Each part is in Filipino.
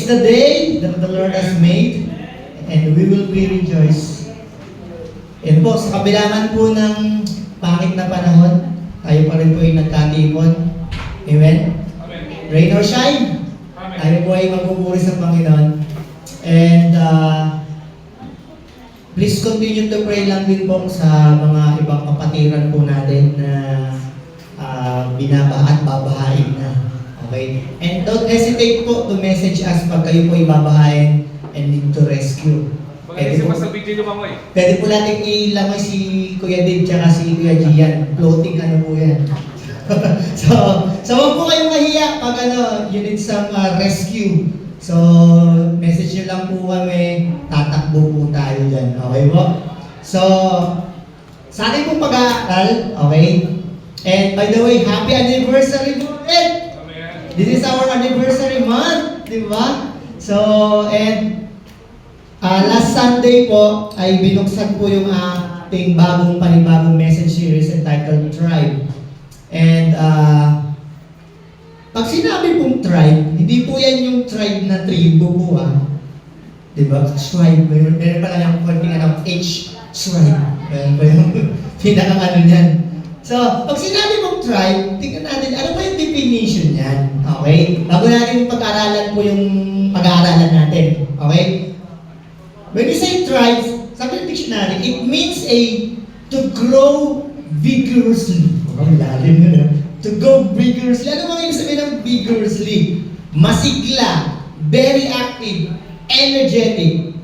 is the day that the Lord has made, and we will be rejoice. Yan po, sa kabilangan po ng pangit na panahon, tayo pa rin po ay nagkatipon. Amen? Amen. Rain or shine, Amen. tayo po ay magpupuri sa Panginoon. And please continue to pray lang din po sa mga ibang kapatiran po natin na binaba at babahain na. Okay? And don't hesitate po to message us pag kayo po ibabahain and need to rescue. Mag-isip pa sa video nyo mamoy. Pwede po natin ilamay si Kuya Dave tsaka si Kuya Gian. Floating ano po yan. so wag po kayong mahiya pag you need some rescue. So, message nyo lang po kami, tatakbo po tayo dyan. Okay po? So, sa ating pong pag-aaral, okay? And by the way, happy anniversary po ulit! Amen. This is our anniversary month, di ba? So, and last Sunday po ay binuksan po yung ating panibagong message series entitled Tribe. And pag sinabi pong tribe, hindi po yan yung tribe na tribo po diba? Tribe, meron pala yung konting H, tribe. Meron pa yung pinaka niyan. So, pag sinabi mong tribe, tingnan natin, ano ba yung definition niyan? Okay? Bago natin pag-aaralan po yung pag-aaralan natin. Okay? When you say tribes, sabi ng dictionary, it means to grow vigorously. Ang lalim yun To go vigorously. Ano mga ibig sabihin ng vigorously? Masigla, very active, energetic,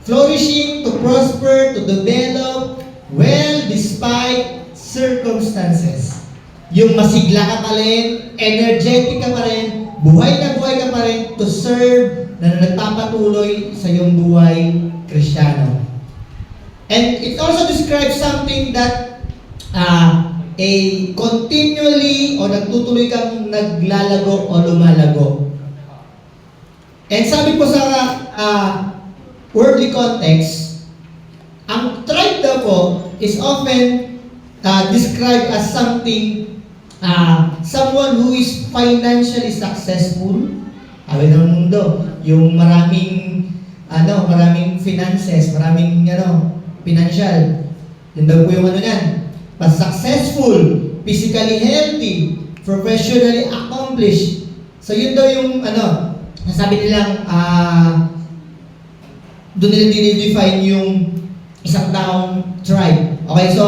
flourishing, to prosper, to develop, well, despite circumstances. Yung masigla ka pa rin, energetic ka pa rin, buhay na buhay ka pa rin, to serve, na nagpapatuloy sa iyong buhay Kristiyano. And it also describes something that continually o nagtutuloy kang naglalago o lumalago. And sabi ko sa worldly context, ang tribe daw po is often described as someone who is financially successful. Sabi ng mundo, yung maraming finances, maraming financial. Yun daw po yung yan. But successful, physically healthy, professionally accomplished. So yun daw yung nasabi nilang doon nila dinidefine yung isang taong tribe. Okay, so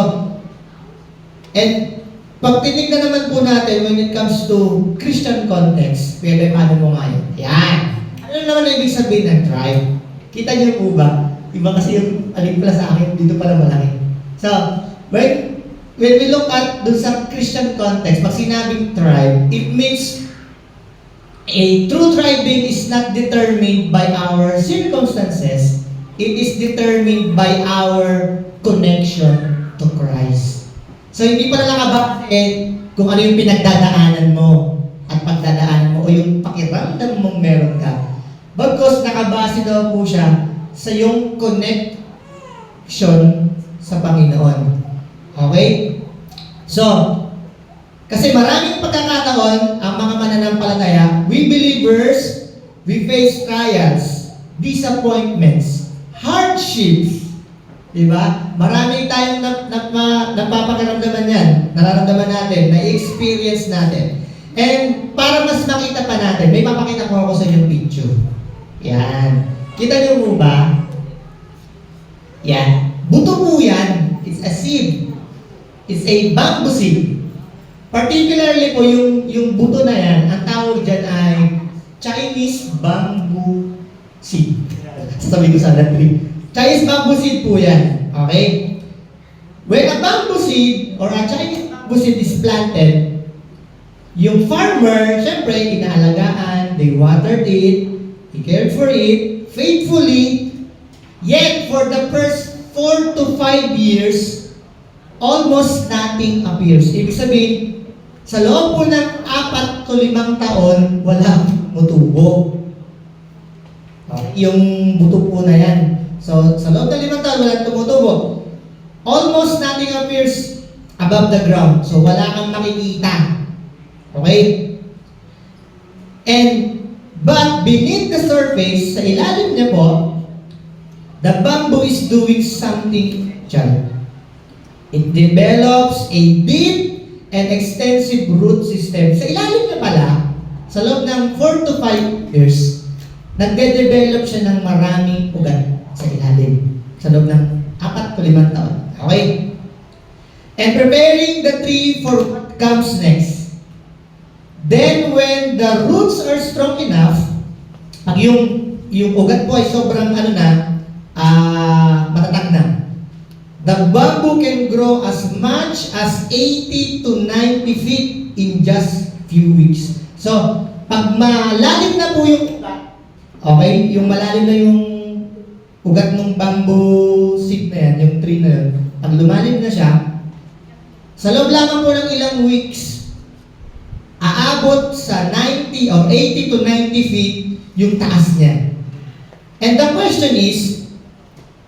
and pag tinignan naman po natin when it comes to Christian context, pwede paano mo ngayon? Yan. Ano naman ang ibig sabihin ng tribe? Kita niyo po ba? Iba kasi yung alin pala sa akin, dito pala malaki. So, when we look at dun sa Christian context, pag sinabing tribe, it means a true tribing is not determined by our circumstances. It is determined by our connection to Christ. So, hindi pala nakabase kung ano yung pinagdadaanan mo at pagdadaanan mo o yung pakiramdam mong meron ka. Bagkus nakabase daw po siya sa yung connection sa Panginoon. Okay? So, kasi maraming pagkakataon, ang mga mananampalataya, we believers, we face trials, disappointments, hardships. Diba? Marami tayong napapakiramdaman yan, nararamdaman natin, na-experience natin. And para mas makita pa natin, may papakita ko ako sa inyong picture. Yan. Kita niyo mo ba? Yan. Buto po yan. It's a seed. It's a bamboo seed. Particularly po yung buto na yan, ang tawag dyan ay Chinese bamboo seed. Sasabihin ko sana Chinese bamboo seed po yan. Okay? When a bamboo seed or a Chinese bamboo seed is planted, yung farmer, syempre, inaalagaan, they watered it, he cared for it, faithfully, yet for the first 4 to 5 years, almost nothing appears. Ibig sabihin, sa loob po ng 4 to 5 taon, walang mutubo. Yung buto po na yan. So, sa loob ng 5 taon, walang tumutubo. Almost nothing appears above the ground. So, wala kang makikita. Okay? And But beneath the surface, sa ilalim niya po, the bamboo is doing something dyan. It develops a deep and extensive root system. Sa ilalim niya pala, sa loob ng 4 to 5 years, nagde-develop siya ng maraming ugat sa ilalim. Sa loob ng 4 to 5 taon. Okay? And preparing the tree for what comes next. Then when the roots are strong enough, pag yung ugat po ay sobrang matatag na, the bamboo can grow as much as 80 to 90 feet in just few weeks. So, pag malalim na po yung ugat, okay, yung malalim na yung ugat ng bamboo seed na yan, yung tree na yun, pag lumalim na siya, sa loob lamang po ng ilang weeks, aabot sa 90 or 80 to 90 feet yung taas niya. And the question is,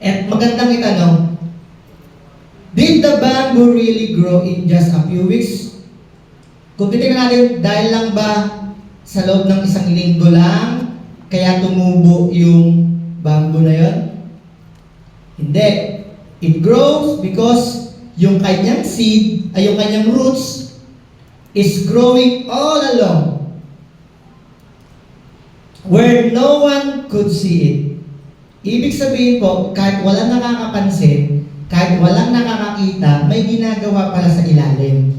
at magandang itanong, did the bamboo really grow in just a few weeks? Kung titignan natin, dahil lang ba sa loob ng isang linggo lang, kaya tumubo yung bamboo na yon? Hindi. It grows because yung kanyang seed, ay yung kanyang roots, is growing all along where no one could see it. Ibig sabihin po, kahit walang nakakapansin, kahit walang nakakakita, may ginagawa pala sa ilalim.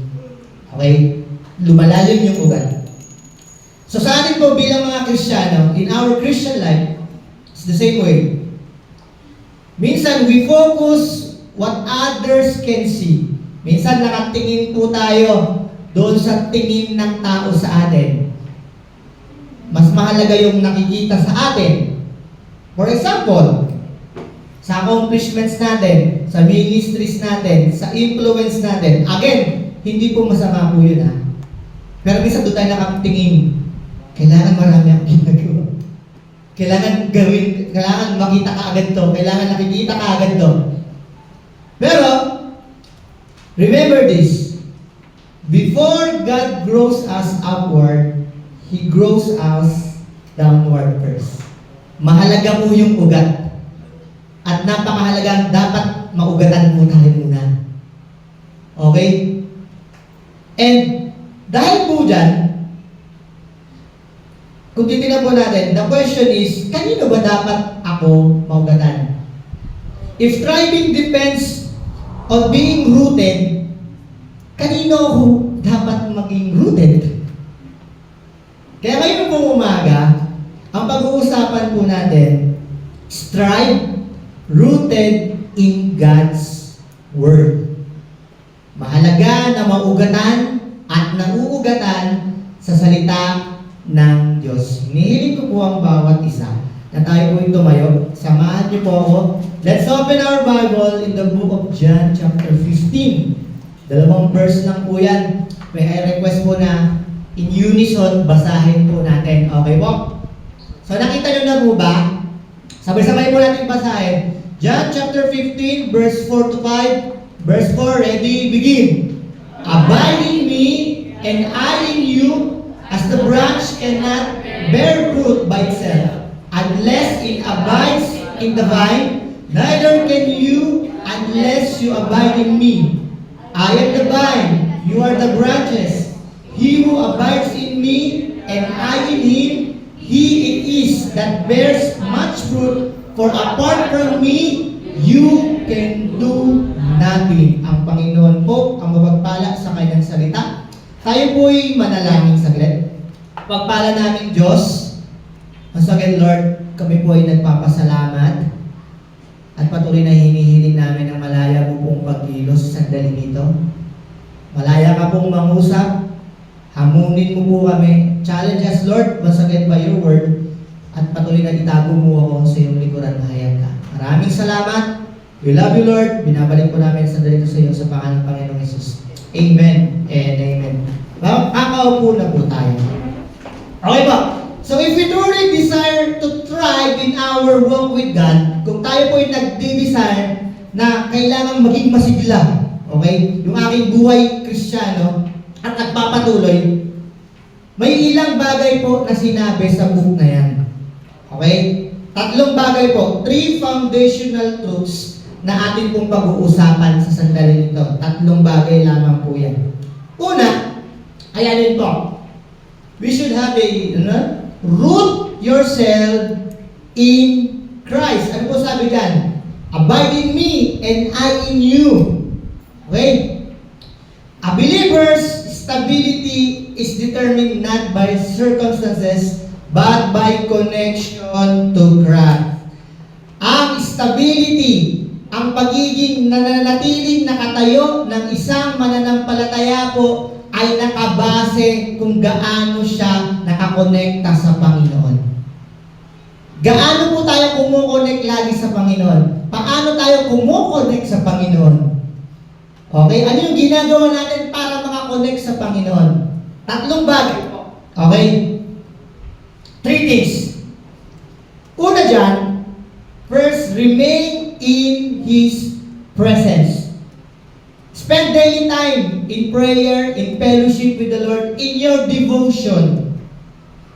Okay? Lumalalim yung ugat. So sa atin po bilang mga Kristiyano, in our Christian life, it's the same way. Minsan, we focus what others can see. Minsan, nakatingin po tayo doon sa tingin ng tao sa atin. Mas mahalaga yung nakikita sa atin. For example, sa accomplishments natin, sa ministries natin, sa influence natin. Again, hindi po masama po yun ha. Pero minsan doon tayo nakatingin. Kailangan marami akong ginagawa. Kailangan gawin, kailangan makita ka agad to, kailangan nakikita ka agad to. Pero, remember this, before God grows us upward, He grows us downward first. Mahalaga po yung ugat. At napakahalagang dapat maugatan po tayo muna. Okay? And dahil po dyan, kung titignan po natin, the question is, kanino ba dapat ako maugatan? If thriving depends on being rooted, kanino ako dapat maging rooted? Kaya ngayon pong umaga, ang pag-uusapan po natin, strive rooted in God's Word. Mahalaga na maugatan at nauugatan sa salita ng Diyos. Hinihiling ko po ang bawat isa na tayo po tumayo. Samahan niyo po ako. Let's open our Bible in the book of John chapter 15. 2 verse lang po yan. May I request po na in unison, basahin po natin. Okay po? So nakita niyo na po ba? Sabay-sabay po natin basahin. John chapter 15, verse 4 to 5. Verse 4, ready, begin. Abide in me, and I in you, as the branch cannot bear fruit by itself, unless it abides in the vine, neither can you unless you abide in me. I am the vine, you are the branches. He who abides in me, and I in him, he it is that bears much fruit, for apart from me, you can do nothing. Ang Panginoon po ang mapagpala sa kanyang salita. Tayo po'y manalangin saglit. Pagpala namin Diyos, once again Lord, kami po ay nagpapasalamat at patuloy na hinihiling namin ang malaya mo pong pagkilos sa sandaling ito. Malaya ka pong mangusap, hamunin mo po kami. Challenge us Lord, once again by your word, at patuloy na itago mo ako sa iyong likuran, mahayag ka. Maraming salamat. We love you Lord. Binabalik po namin sa dito sa iyo sa pangalan ng Panginoong Jesus. Amen and amen. Kakaupo na po tayo. Okay ba? So if we truly desire to thrive in our walk with God, kung tayo po ay nagdi-desire na kailangan maging masigla, okay? Yung aking buhay Kristiyano at nagpapatuloy, May ilang bagay po na sinabi sa book na yan. Okay? 3 bagay po. 3 foundational truths na atin pong pag-uusapan sa sandali ito. 3 bagay lamang po yan. Una, ayan po. We should have a, root yourself in Christ. Ano po sabi dyan? Abide in me and I in you. Okay? A believer's stability is determined not by circumstances but by connection to Christ. Ang stability, ang pagiging nananatiling nakatayo ng isang mananampalataya po ay nakabase kung gaano siya nakakonekta sa Panginoon. Gaano po tayo kumukonect lagi sa Panginoon? Paano tayo kumukonect sa Panginoon? Okay? Ano yung ginagawa natin para makakonect sa Panginoon? 3 bagay po. Okay? 3 things. Una dyan, first, remain in His presence. Spend daily time in prayer, in fellowship with the Lord, in your devotion.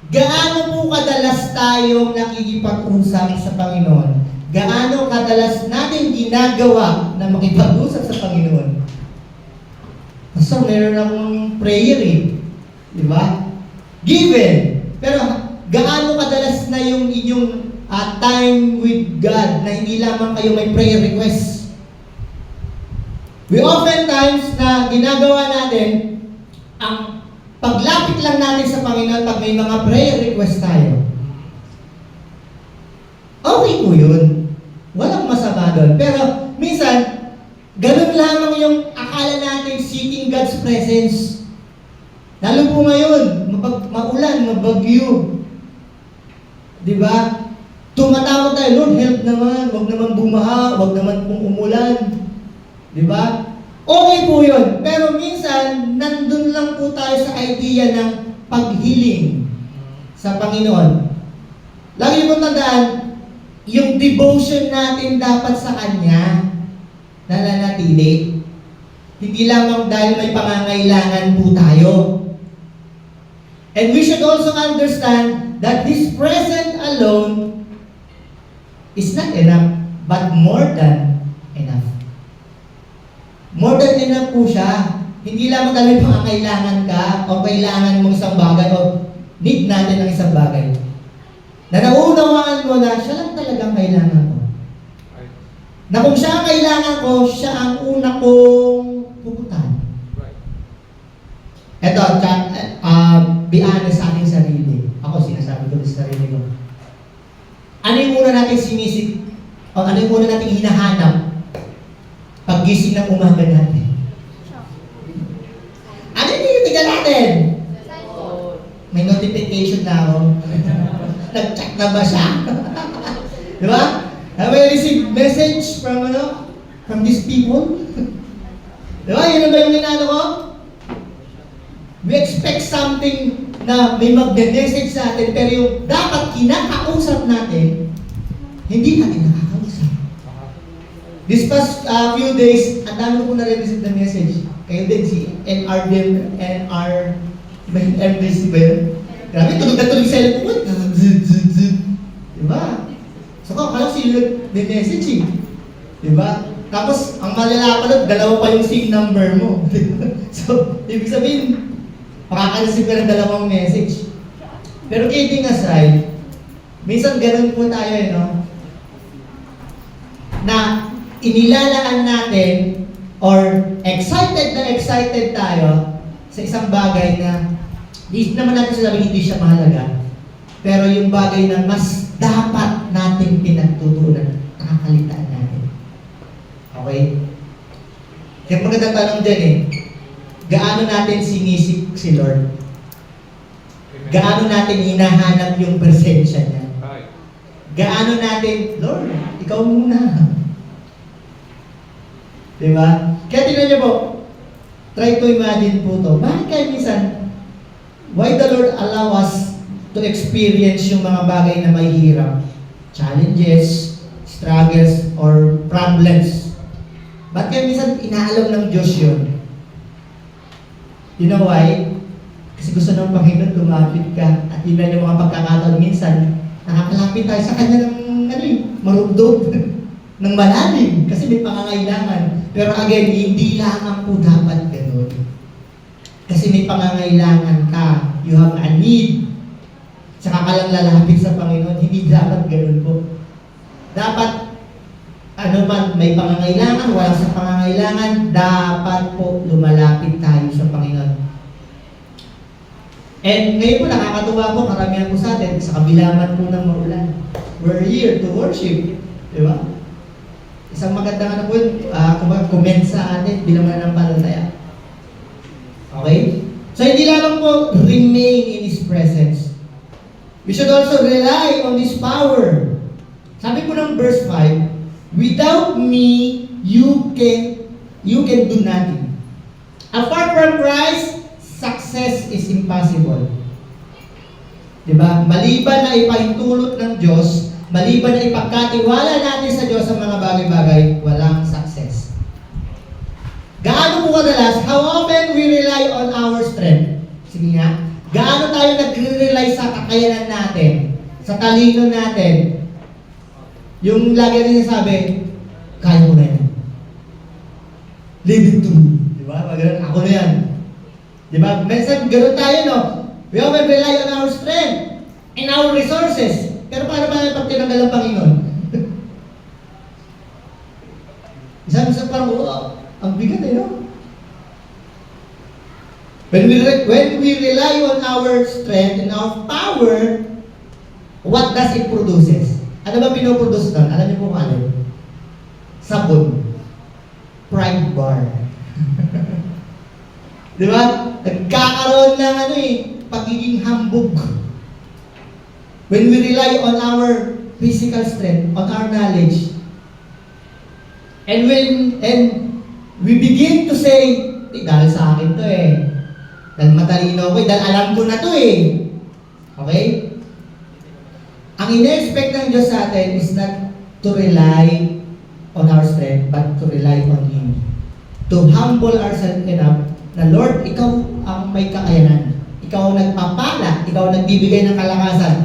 Gaano po kadalas tayong nakikipag-usap sa Panginoon? Gaano kadalas natin ginagawa na makipag-usap sa Panginoon? So, meron akong prayer Di ba? Given. Pero, gaano kadalas na yung inyong time with God na hindi lamang kayo may prayer request? We oftentimes na ginagawa natin, ang paglapit lang natin sa Panginoon pag may mga prayer request tayo. Okay po yun. Walang masama doon. Pero, minsan, ganun lamang yung akala natin seeking God's presence. Lalo po ngayon, maulan, mabagyo. Di ba? Tumatawag tayo, Lord, help naman. Huwag naman bumaha, huwag naman pong umulan. Di ba? Okay po yun. Pero minsan, nandun lang po tayo sa idea ng paghiling sa Panginoon. Lagi mo tandaan, yung devotion natin dapat sa Kanya, nananatili. Hindi lamang dahil may pangangailangan po tayo. And we should also understand that His presence alone is not enough, but more than enough. More than enough po siya. Hindi lamang dahil may pangangailangan ka o kailangan mong isang bagay o need natin ng isang bagay. Na naunawaan mo na siya lang talagang kailangan ko. Na kung siya ang kailangan ko, siya ang una kong pupuntahan. Ito, be honest sa ating sarili. Ako, sinasabi ko sa sarili ko. Ano yung una natin sinisip? O ano yung una natin hinahanap? Paggising ng umaga natin. Ano yung tinitignan natin? May notification na ako. Nag-check na ba siya? Di ba? Have I received message from these people? Di ba? Yun ba yung inaano ko? We expect something na may magbe-message sa atin, pero yung dapat kinakausap natin, hindi natin nakakausap. This past few days, ang dami ko na-receive na message. Kayo din, si MDC ba yun? Grabe, tulog na tulog sa cellphone. Diba? So, kala sila nag-message Diba? Tapos, ang malala pa doon, 2 pa yung SIM number mo. So, ibig sabihin, makaka-receive ka ng 2 message. Pero kidding aside, minsan ganun po tayo, no? Na inilalaan natin or excited tayo sa isang bagay na di naman natin sasabihin hindi siya mahalaga. Pero yung bagay na mas dapat natin pinagtutunan, nakakalitaan natin. Okay? Kaya magandang tanong dyan gaano natin sinisik si Lord? Gaano natin hinahanap yung presensya niya? Gaano natin, Lord, ikaw muna. Diba? Kaya tingnan niyo po, try to imagine po to. Bakit kaya minsan, why the Lord allow us to experience yung mga bagay na may hirap? Challenges, struggles, or problems. Bakit kaya minsan inaalam ng Diyos yun? You know why? Kasi gusto ng Panginoon lumapit ka. At yun na yung mga pagkakataon minsan, nakakalapit tayo sa Kanya ng marugdog, ng malalim. Kasi may pangangailangan. Pero again, hindi lamang po dapat ganun. Kasi may pangangailangan ka. You have a need. Saka ka lang lalapit sa Panginoon. Hindi dapat ganun po. Dapat, ano man, may pangangailangan, wala sa pangangailangan, dapat po lumalapit tayo sa Panginoon. And ngayon po, nakakatuwa po, karamihan po sa atin, sa kabila man po ng maulan. We're here to worship. Di ba? Isang magandang ano po, comment sa atin bilang mananampalataya. Okay? So, hindi lamang po remain in His presence. We should also rely on His power. Sabi po ng verse 5, without me, you can do nothing. Apart from Christ, success is impossible. Diba? Maliban na ipahintulot ng Diyos, maliban na ipagkatiwala natin sa Diyos ang mga bagay-bagay, walang success. Gaano po kadalas, how often we rely on our strength? Sige nga, gaano tayo nagre-rely sa kakayanan natin, sa talino natin? Yung lagi rin sabi, kaya ko na yan. Leave it to me. Diba? Ako na yan. Diba? Minsan, gano'n tayo, no? We often rely on our strength and our resources. Pero paano ba pag tinanggal ang Panginoon? Minsan parang, ang bigat no? When we rely on our strength and our power, what does it produces? Ano ba pinoproduce doon? Alam niyo po kung ano? Sabon. Pride bar. Di ba? Nagkakaroon ng pagiging hambog. When we rely on our physical strength, on our knowledge, and we begin to say, dahil sa akin to dahil matalino ako dahil alam ko na to Okay? Ang ina-expect ng Diyos sa atin is not to rely on our strength, but to rely on Him. To humble ourselves enough na, Lord, Ikaw ang may kakayanan. Ikaw ang nagpapala. Ikaw ang nagbibigay ng kalakasan.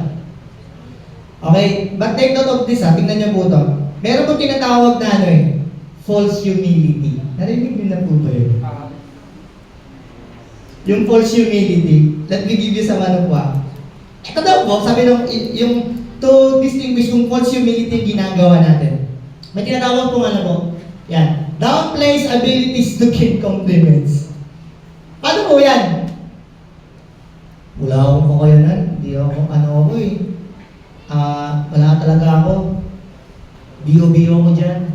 Okay? But take note of this tingnan niyo po ito. Meron po tinatawag na false humility. Narinig din na po ba yun? Yung false humility, let me give you some po. Ito daw po, sabi nung, yung to distinguish kung false humility ginagawa natin. May tinatawag po po. Yan. Downplays abilities to gain compliments. Paano po yan? Wala akong kakayanan. Hindi ako, wala talaga ako. Biyo-biyo ko dyan.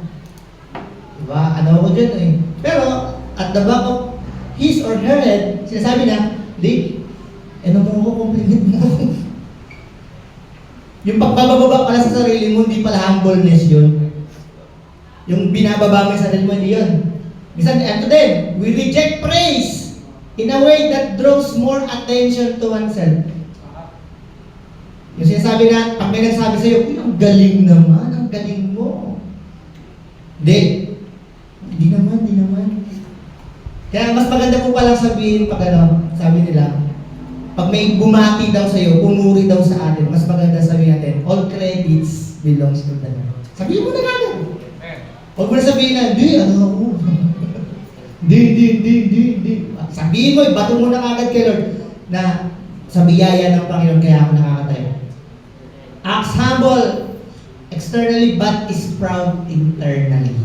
Diba? Ako dyan Pero, at the back of his or her head, sinasabi na, di, mo ko, compliment mo. Yung pagbababa pala sa sarili mo, hindi pala humbleness yun. Yung binababa mo sa sarili mo, hindi yun. Minsan, ito din, we reject praise in a way that draws more attention to oneself. Yung sinasabi na, pag may nagsabi sa'yo, ang galing naman, ang galing mo. Hindi naman. Kaya mas maganda po palang sabihin pag sabi nila, pag may bumati daw sa'yo, pumuri daw sa atin, mas maganda sabihin natin, all credits belongs to the Lord. Sabihin mo na kagad. Huwag mo na sabihin na, ako. Di. Sabihin mo, bato mo na kagad kay Lord na sa biyaya ng Panginoon kaya ako nakakatayo. Acts humble externally but is proud internally.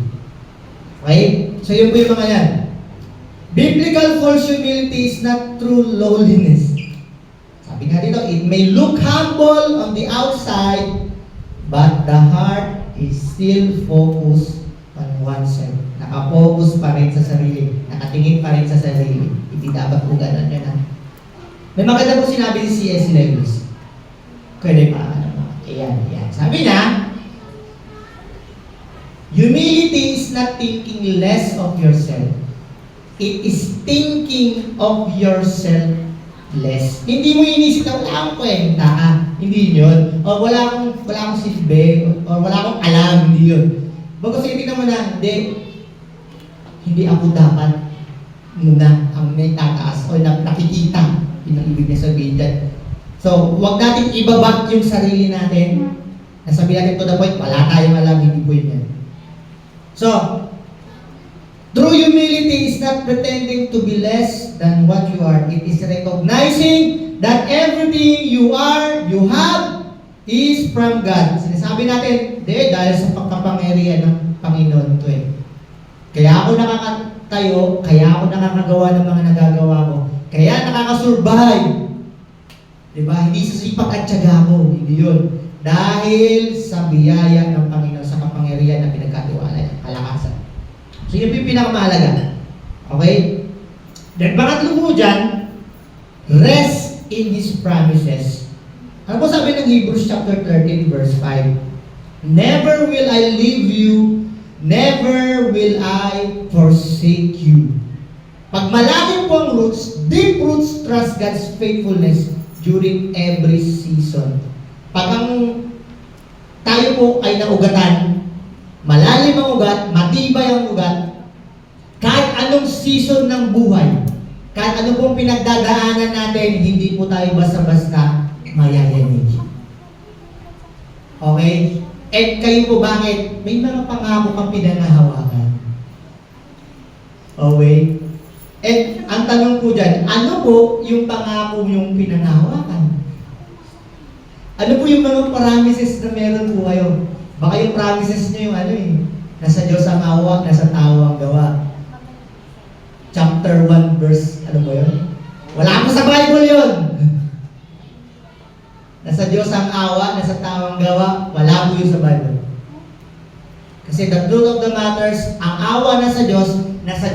Okay? So yun po yung mga yan. Biblical false humility is not true lowliness. Sabi nga dito, it may look humble on the outside, but the heart is still focused on oneself. Nakapokus pa rin sa sarili. Nakatingin pa rin sa sarili. Hindi dapat po ganun yan. May maganda po sinabi si C.S. Lewis. Pwede pa, Ayan. Sabi na, humility is not thinking less of yourself. It is thinking of yourself less. Hindi mo inisip na wala akong kwenta Hindi yun. O wala akong silbi. O wala akong alam. Hindi yun. Bago sige tingnan mo na, hindi ako dapat muna ang may tataas o nakikita. Yun ang ibig niya sabihin dyan. So, huwag natin ibabak yung sarili natin. Nasabi natin to the point, wala tayong alam, hindi po yun yan. So, true humility is not pretending to be less than what you are. It is recognizing that everything you are, you have, is from God. Sinasabi natin, dahil sa pagkapangyarihan ng Panginoon to eh. Kaya ako nakakatayo, kaya ako nakakagawa ng mga nagagawa ko. Kaya nakakasurvive. Diba? Hindi sa sipag at tiyaga ko. Hindi yun. Dahil sa biyaya ng Panginoon, sa kapangyarihan na pinagkatiwala niya, kalakasan. So yun yung pinakamahalaga. Okay? Then pangatlo po dyan, rest in His promises. Ano po sabi ng Hebrews chapter 13 verse 5? Never will I leave you, never will I forsake you. Pag malalim po ang roots, deep roots trust God's faithfulness during every season. Pag ang tayo po ay naugatan, malalim ang ugat, matibay ang ugat, kahit anong season ng buhay, kahit ano pong pinagdadaanan natin, hindi po tayo basta-basta mayayanig. Okay? At kayo po bakit? May mga pangako kang pinangahawakan. Okay? At ang tanong po dyan, ano po yung pangako yung pinangahawakan? Ano po yung mga promises na meron po kayo? Baka yung promises nyo yung nasa Diyos ang awa, nasa tao ang gawa. Chapter 1 verse, ano po yun? Wala po sa Bible yun! Nasa Diyos ang awa, nasa tao ang gawa, wala po yun sa Bible. Kasi the truth of the matters, ang awa nasa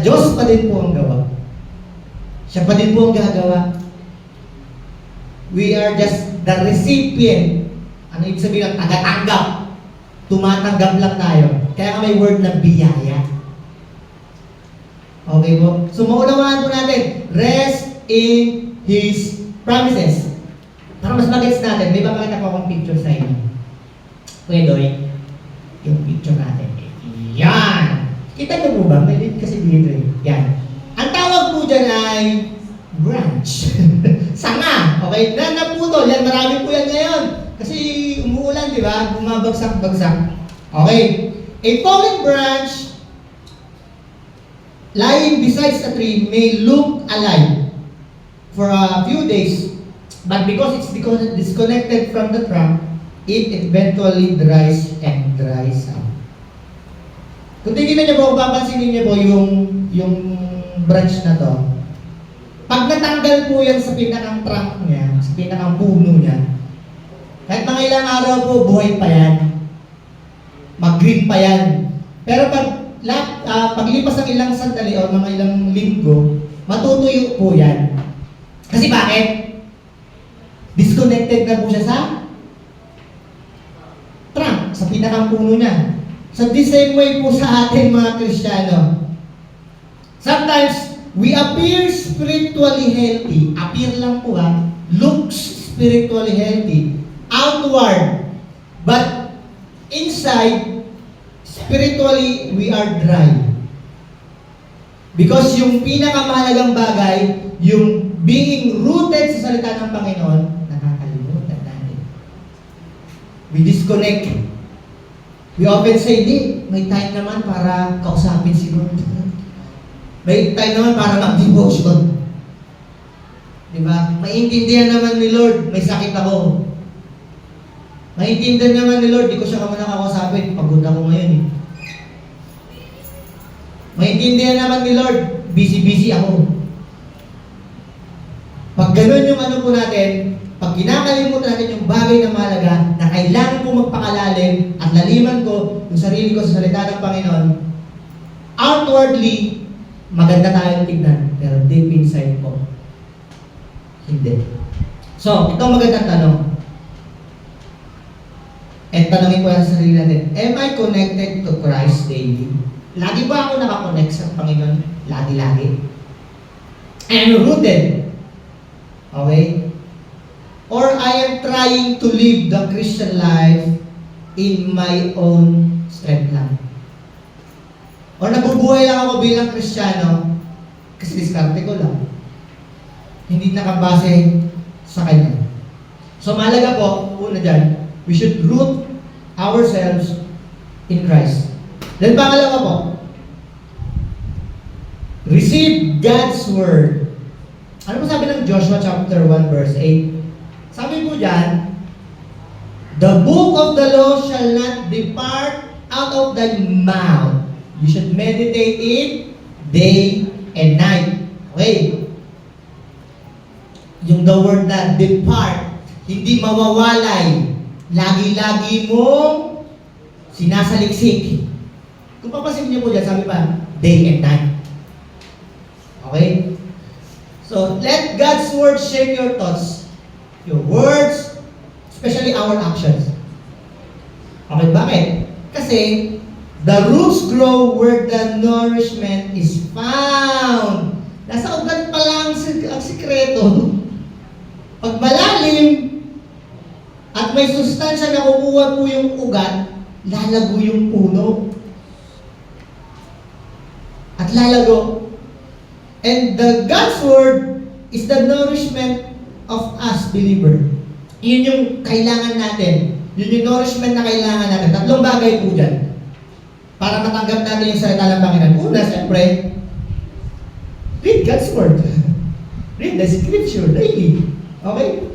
Diyos pa din po ang gawa. Siya pa din po ang gagawa. We are just the recipient. Ano ibig sabihin ng tagatanggap? Tumatanggap lang tayo. Kaya nga may word na biyaya. Okay po? So maunawaan po natin, rest in His promises. Para mas magets natin, may papakita ko akong picture sa inyo. Kuya Doy, yung picture natin. Yan! Kita niyo po ba? May din kasi dito eh. Yan. Ang tawag po dyan ay branch. Sanga. Okay? Naputol. Yan, marami po yan ngayon. Kasi umuulan, di ba? Bumabagsak-bagsak. Okay. A fallen branch lying beside a tree may look alive for a few days, but because it's disconnected from the trunk, it eventually dries up. Kung tingnan niyo po, kung papansinin niyo po yung branch na to, pag natanggal po yan sa pinakang trunk niya, sa pinakang puno niya, kahit mga ilang araw po, buhay pa yan. Mag-green pa yan. Pero paglipas ng ilang sandali o mga ilang linggo, matutuyo po yan. Kasi bakit? Disconnected na po siya sa trunk, sa pinakang puno niya. So the same way po sa atin mga Kristiyano. Sometimes, we appear spiritually healthy. Appear lang po looks spiritually healthy. Outward. But inside, spiritually, we are dry. Because yung pinakamahalagang bagay, yung being rooted sa salita ng Panginoon, nakakalimutan natin. We disconnect. We often say, may time naman para kausapin si Lord. May time naman para mag-devotion. Diba? Maintindihan naman ni Lord, may sakit ako. Maintindihan naman ni Lord, di ko siya naman nakakausapin. Pagod ako ngayon eh. Maintindihan naman ni Lord, busy-busy ako. Pag ganun yung ano po natin, pag kinakalimutan natin yung bagay na mahalaga, na kailangan po magpakalalim at laliman ko yung sarili ko sa salita ng Panginoon, outwardly, maganda tayong tignan, pero deep inside po, hindi. So, ito ang magandang tanong. At tanongin ko sa sarili natin, am I connected to Christ daily? Lagi ba ako nakakonect sa Panginoon? Lagi-lagi. I am rooted. Okay? Or I am trying to live the Christian life in my own strength lang. Or nabubuhay lang ako bilang Kristiyano kasi diskarte ko lang. hindi nakabase sa Kanya. So mahalaga po, una dyan, we should root ourselves in Christ. Then pangalawa po, receive God's Word. Ano po sabi ng Joshua chapter 1 verse 8? Sabi po dyan, the book of the law shall not depart out of thy mouth. You should meditate it day and night. Okay? Yung the word na depart, hindi mawawalay. Lagi-lagi mong sinasaliksik. Kung papasin niyo po dyan, sabi pa, day and night. Okay? So, let God's Word shape your thoughts, your words, especially our actions. Okay, bakit? Kasi, the roots grow where the nourishment is found. Nasa ugat pa lang ang sikreto. Pag malalim, at may sustansya na kukuha po yung ugat, lalago yung puno. At lalago. And the God's Word is the nourishment of us, believer. Yun yung kailangan natin. Yun yung nourishment na kailangan natin. Tatlong bagay po dyan. Para matanggap natin yung salita ng Panginoon. Una, siyempre, read God's Word. Read the Scripture daily. Okay?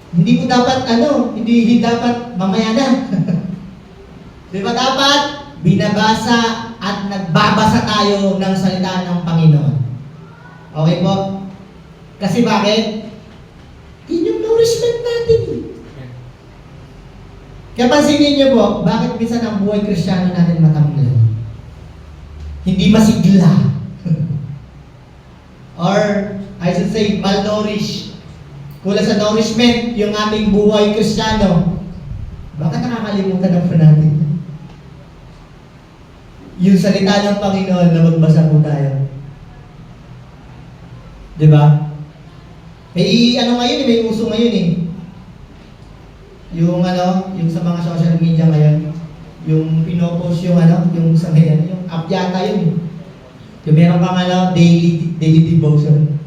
Hindi po dapat, hindi dapat mamaya na. Di ba dapat binabasa at nagbabasa tayo ng salita ng Panginoon? Okay po? Kasi bakit? Yun yung nourishment natin. Kaya pansinin niyo po, bakit minsan ang buhay Kristiyano natin matamlay? Hindi masigla. Or, I should say, malnourished. Kulang sa nourishment yung ating buhay Kristiyano. Baka nakakalimutan na po natin. Yung salita ng Panginoon na magbasa po tayo. Diba? Ngayon may uso ngayon eh. Yung yung sa mga social media ngayon, yung pinopost yung yung sa ngayon, yung app yata yun eh. Yung meron kang daily devotion.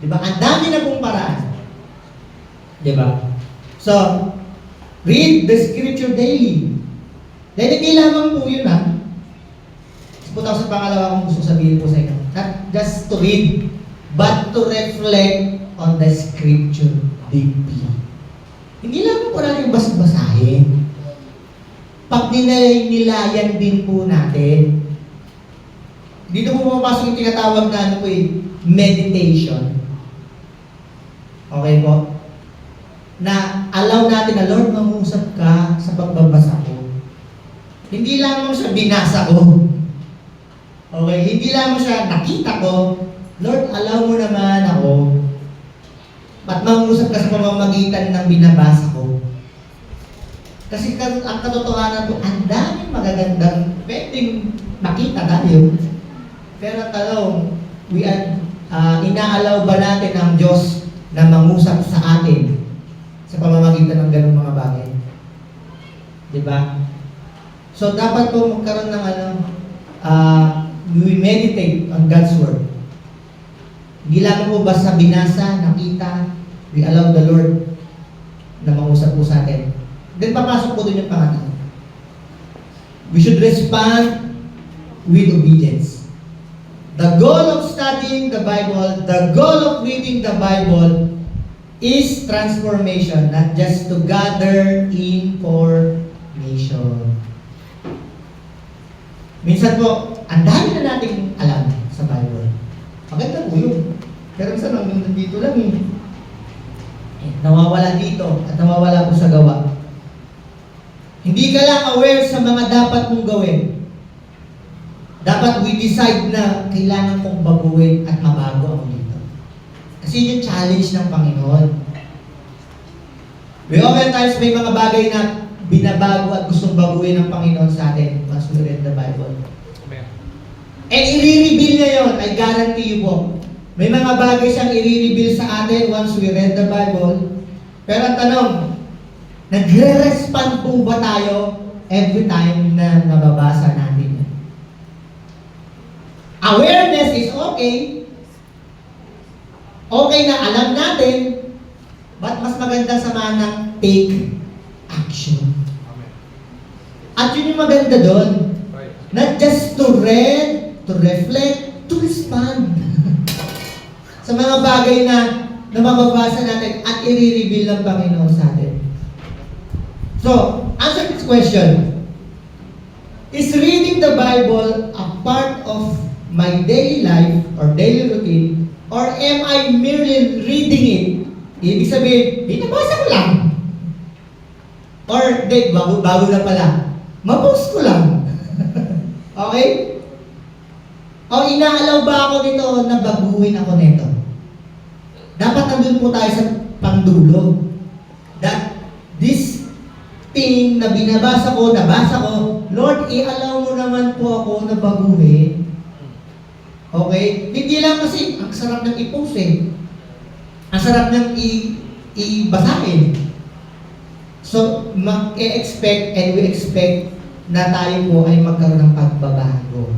Diba? Ang dami na pong paraan. Diba? So, read the Scripture daily. Dahil hindi lamang po yun Punta ko sa pangalawa kong gusto sabihin po sa inyo. Not just to read, but to reflect on the Scripture deeply. Hindi lang po natin basahin. Pag nilayan din po natin. Dito po pumapasok yung tinatawag na meditation. Okay po? Na allow natin na, Lord, mangusap ka sa pagbabasa ko. Hindi lamang siya binasa ko. Okay? Hindi lamang siya nakita ko. Lord, allow mo naman ako. At mangusap ka sa pamamagitan ng binabasa ko. Kasi ang katotohanan po, ang daming magagandang pwedeng makita tayo. Pero ang tanong, inaalaw ba natin ang Diyos na mangusap sa atin sa pamamagitan ng ganung mga bagay? Diba? So, dapat po magkaroon ng we meditate on God's Word. Hindi lang po basta binasa, nakita, we allow the Lord na mangusap po sa atin. Then, papasok po dun yung pangatlo. We should respond with obedience. The goal of studying the Bible, the goal of reading the Bible is transformation, not just to gather information. Minsan po, ang dami na nating alam sa Bible. Maganda po yun. Pero minsan ang nandito lang nawawala dito at nawawala po sa gawa. Hindi ka lang aware sa mga dapat mong gawin. Dapat we decide na kailangan kong baguhin at mabago ako dito. Kasi yun yung challenge ng Panginoon. We oftentimes may mga bagay na binabago at gustong baguhin ng Panginoon sa atin once we read the Bible. Amen. And i-reveal niya yun, I guarantee you po. May mga bagay siyang i-reveal sa atin once we read the Bible. Pero ang tanong, nagre-respond po ba tayo every time na nababasa natin? Awareness is okay, Okay na, alam natin, but mas maganda samahan ng take action. Amen. At yun yung maganda doon. Right. Not just to read, to reflect, to respond. Sa mga bagay na mababasa natin at i-reveal ng Panginoon sa atin. So, answer this question. Is reading the Bible a part of my daily life or daily routine, or am I merely reading it? Ibig sabihin, binabasa ko lang. Or, bago na pala. Ma-post ko lang. Okay? O inaalaw ba ako nito na baguhin ako nito? Dapat nandun po tayo sa pangdulo. That this thing na nabasa ko, Lord, i-allow mo naman po ako na baguhin. Okay? Hindi lang kasi, ang sarap ng i-post eh. Ang sarap ng i-basahin. So, mag-e-expect and we expect na tayo po ay magkaroon ng pagbabago.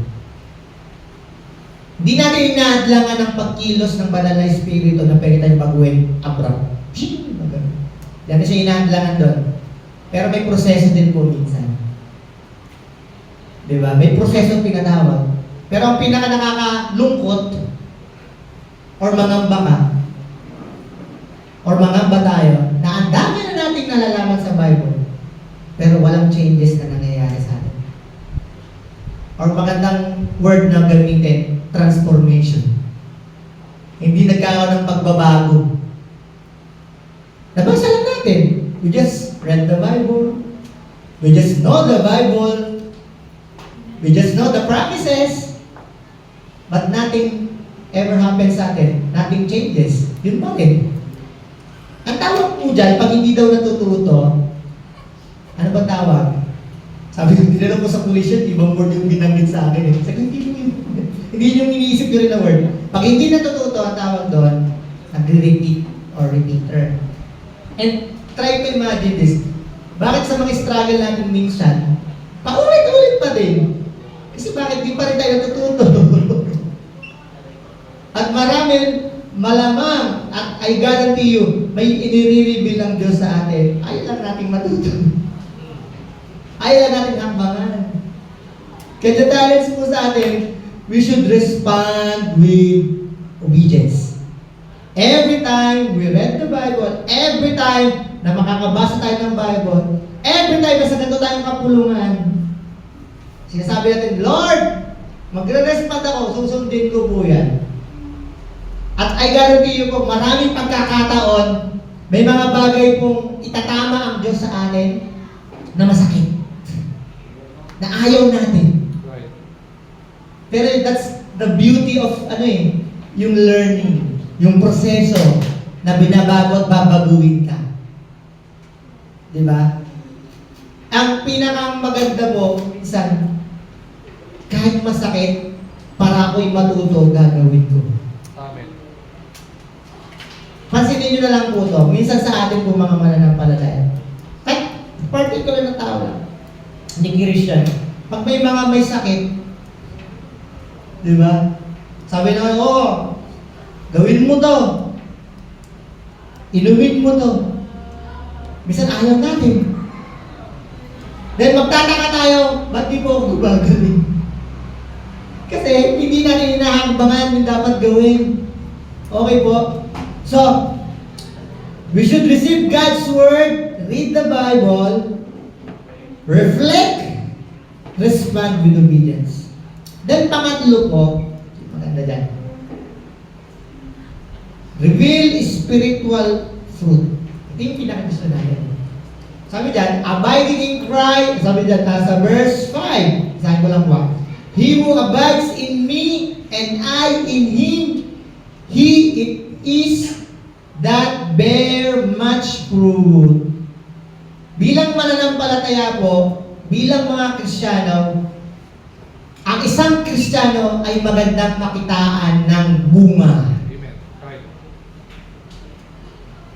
Hindi natin inaadlangan ng pagkilos ng banal na espiritu na pwede tayong baguhin abrupt. Yan siya inaadlangan doon. Pero may proseso din po minsan. Diba? May proseso tinatawag. Pero ang pinaka nakakalungkot or mangamba ka or mangamba tayo na ang dami na nating nalalaman sa Bible pero walang changes na nangyayari sa atin. Or magandang word na gamitin, transformation. Hindi nagkakaroon ng pagbabago. Nabasa lang natin. We just read the Bible. We just know the Bible. We just know the promises. But nothing ever happens sa atin. Nothing changes. Yun pa rin. Ang tawag po dyan, pag hindi daw natututo, ano ba tawag? Sabi ko, tinanong ko sa pulis yun, ibang word yung binanggit sa akin. Sabi ko, hindi yung iniisip ko rin na word. Pag hindi natututo, ang tawag doon, nagre-repeat or repeater. And try to imagine this. Bakit sa mga struggle natin minsan, paulit-ulit pa din? Kasi bakit di pa rin tayo natututo? At marami, malamang, at I guarantee you, may inire-reveal ng Diyos sa atin. Ayaw lang nating matuto. Ayaw lang nating hakbangan. Kaya the talents po sa atin, we should respond with obedience. Every time we read the Bible, every time na makakabasa tayo ng Bible, every time na sa ganito tayong kapulungan, sinasabi natin, Lord, magre-respond ako, susundin ko po yan. At I guarantee you po, maraming pagkakataon, may mga bagay pong itatama ang Diyos sa atin na masakit. Na ayaw natin. Right. Pero that's the beauty of yung learning, yung proseso na binabago at babaguhin ka. Di ba? Ang pinakang maganda mo, minsan, kahit masakit, para ako'y matuto, gagawin ko. Amen. Pansinin nyo na lang po to. Minsan sa atin po mga mananampalataya. Kahit particular na tao lang. Hindi Christian. Pag may sakit, di ba? Sabi na, gawin mo to. Inumin mo to. Minsan ayaw natin. Then magtataka tayo, ba't di po ako gumagaling? Kasi hindi natin inahakbangan yung dapat gawin. Okay po? So, we should receive God's Word, read the Bible, reflect, respond with obedience. Then pangatlo po, maganda dyan, reveal spiritual fruit. Ito yung pinakagusto natin. Sabi dyan, abiding in Christ, sabi dyan, nasa verse 5, sabi ko lang po, he who abides in me and I in him, he it is that bear much fruit. Bilang mananampalataya po, bilang mga Kristiyano, ang isang Kristiyano ay magandang makitaan ng bunga. Amen. Right.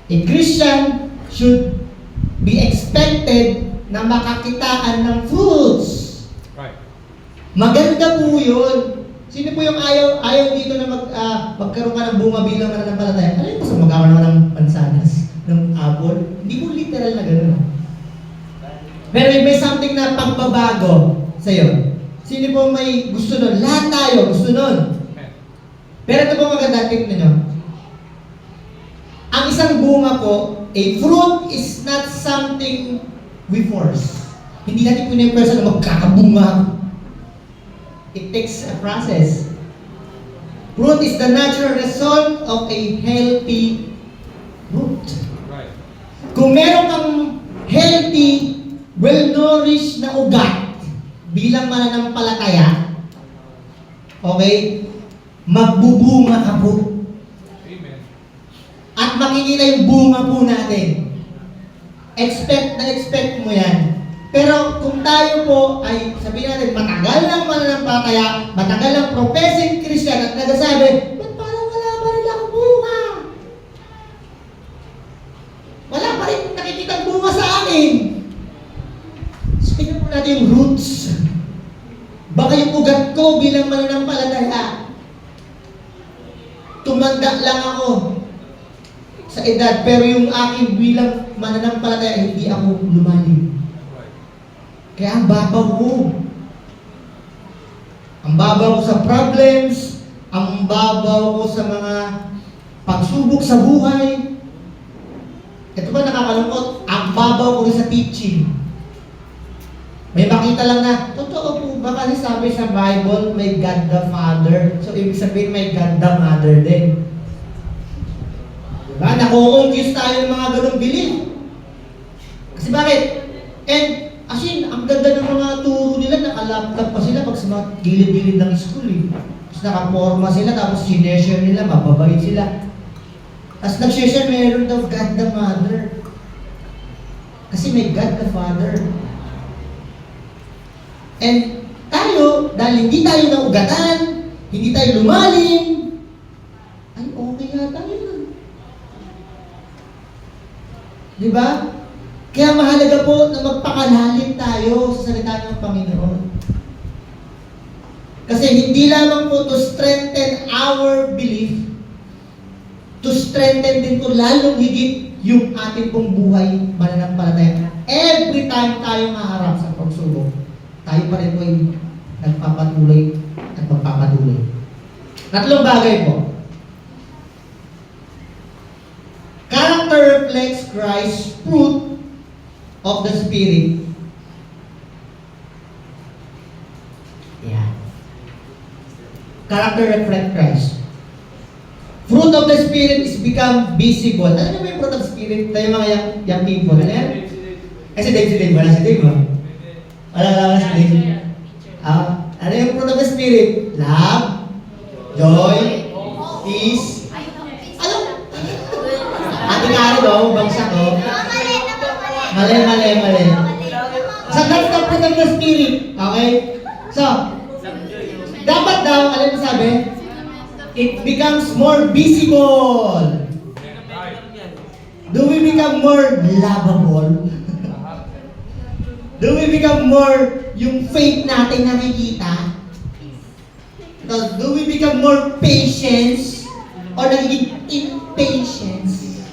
A Christian should be expected na makakitaan ng fruits. Right. Maganda po yun. Sino po yung ayaw dito na magkaroon ka ng bunga bilang mananampalataya? Ano yung gusto magkakaroon naman ng mansanas, ng apple? Hindi po literal na gano'n. Pero may something na pagbabago sa'yo. Sino po may gusto nun? Lahat tayo gusto nun. Pero ito po maganda, tignan nyo. Ang isang bunga po, a fruit is not something we force. Hindi natin pinipwersa na magkakabunga. It takes a process. Fruit is the natural result of a healthy root. Right. Kung meron kang healthy, well-nourished na ugat bilang mananampalataya, okay, magbubunga ka po. Amen. At makikita yung bunga po natin. Expect mo yan. Pero kung tayo po ay, sabihin natin, matagal ng mananampalataya, matagal ng professing Christian at nagsasabi, ba't parang wala pa rin akong bunga? Wala pa rin nakikita bunga sa akin. Tingnan po natin yung roots. Baka yung ugat ko bilang mananampalataya. Tumanda lang ako sa edad, pero yung aking bilang mananampalataya, hindi ako lumalim. Kaya ang babaw ko. Ang babaw ko sa problems, ang babaw ko sa mga pagsubok sa buhay. Ito ba nakakalungkot? Ang babaw ko rin sa teaching. May makita lang na, totoo po ba kasi sabi sa Bible, may God the Father. So, ibig sabihin may God the Mother din. Diba? Nakukonfuse tayo ng mga ganong belief. Kasi bakit? And, as in, ang ganda ng mga turo nila, nakalaptop pa sila pag sa mga gilid-gilid ng school eh. Tapos nakaporma sila, tapos sineshare nila, mababait sila. Tapos nag-share, meron daw God the Mother. Kasi may God the Father. And tayo, dahil hindi tayo naugatan, hindi tayo lumalim, ay okay nga tayo na. Diba? Kaya mahalaga po na magpakalalim tayo sa salita ng Panginoon. Kasi hindi lamang po to strengthen our belief, to strengthen din po lalong higit yung ating pong buhay mananampalataya. Every time tayo maharap sa pagsubok, tayo pa rin po ay nagpapatuloy at magpapatuloy. Tatlong bagay po. Character reflects Christ's fruit of the Spirit. Yeah. Character reflects Christ. Fruit of the Spirit is become visible. Ano naman yung fruit of the Spirit? Tayo mga young people. Ano yan? Kasi Dave, wala si Dave, ha? Wala si Dave. Ano yung fruit of the Spirit? Love, joy, peace. Ano? Ate Karen, oh, bagsak, oh. Mali. So, that's the fruit of the Spirit. Okay? So, dapat daw, alam mo sabi? It becomes more visible. Do we become more lovable? Do we become more yung faith natin nakikita? Do we become more patience? Or nagiging impatience?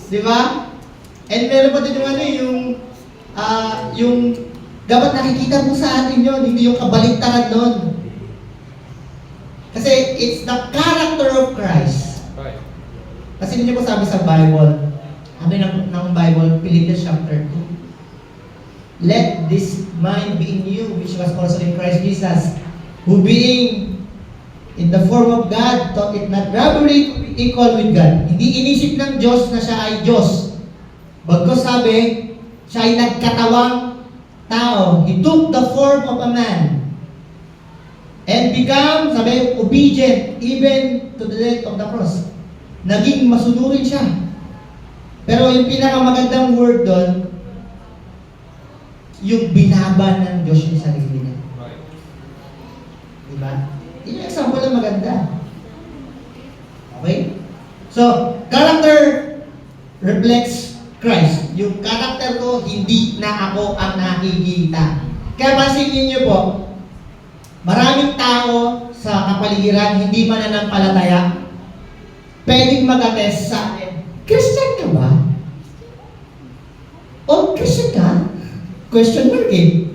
Di ba? And meron pa din yung yung dapat nakikita mo sa atin yun, hindi yung kabaliktaran nun. Kasi it's the character of Christ. Right. Kasi hindi po sabi sa Bible, sabi ng Bible, Philippians chapter 2, let this mind be in you, which was also in Christ Jesus, who being in the form of God, thought it not robbery to be equal with God. Hindi inisip ng Diyos na siya ay Diyos. Bagkus sabi, siya ay nagkatawang tao. He took the form of a man. And become, sabi, obedient even to the death of the cross. Naging masunurin siya. Pero yung pinakamagandang word doon, yung binaban ng Diyos yung sarili niya. Right. Diba? Yun yung example na maganda. Okay? So, character reflects Christ. Yung character ko, hindi na ako ang nakikita. Kaya pansinin niyo po, Maraming tao sa kapaligiran, hindi mananampalataya, pwedeng mag-attest sa atin, Christian ka ba? O Christian ka? Question mark eh.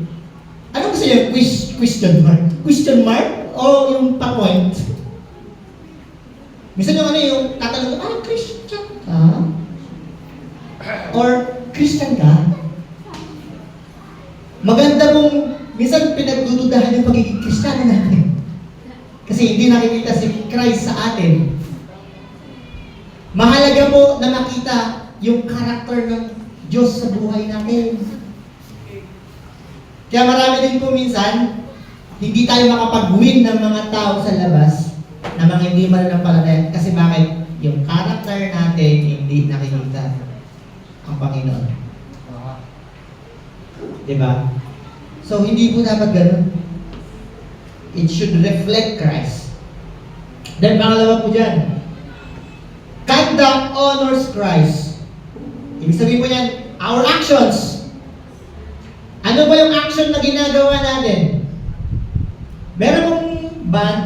Ano gusto niyo? Question mark? Question mark? O yung pa-point? Minsan yung yung tatanong, Christian ka? Or Christian ka? Maganda mong minsan pinagdududahan yung pagiging Kristiyano natin. Kasi hindi nakikita si Christ sa atin. Mahalaga po na makita yung karakter ng Diyos sa buhay natin. Kaya marami din po minsan, hindi tayo makapag-win ng mga tao sa labas na mga hindi mananampalataya. Kasi bakit? Yung karakter natin hindi nakikita ang Panginoon. Diba? So, hindi po dapat ganun. It should reflect Christ. Then, pangalawa po dyan. Conduct honors Christ. Ibig sabihin po yan, our actions. Ano ba yung action na ginagawa natin? Meron pong band,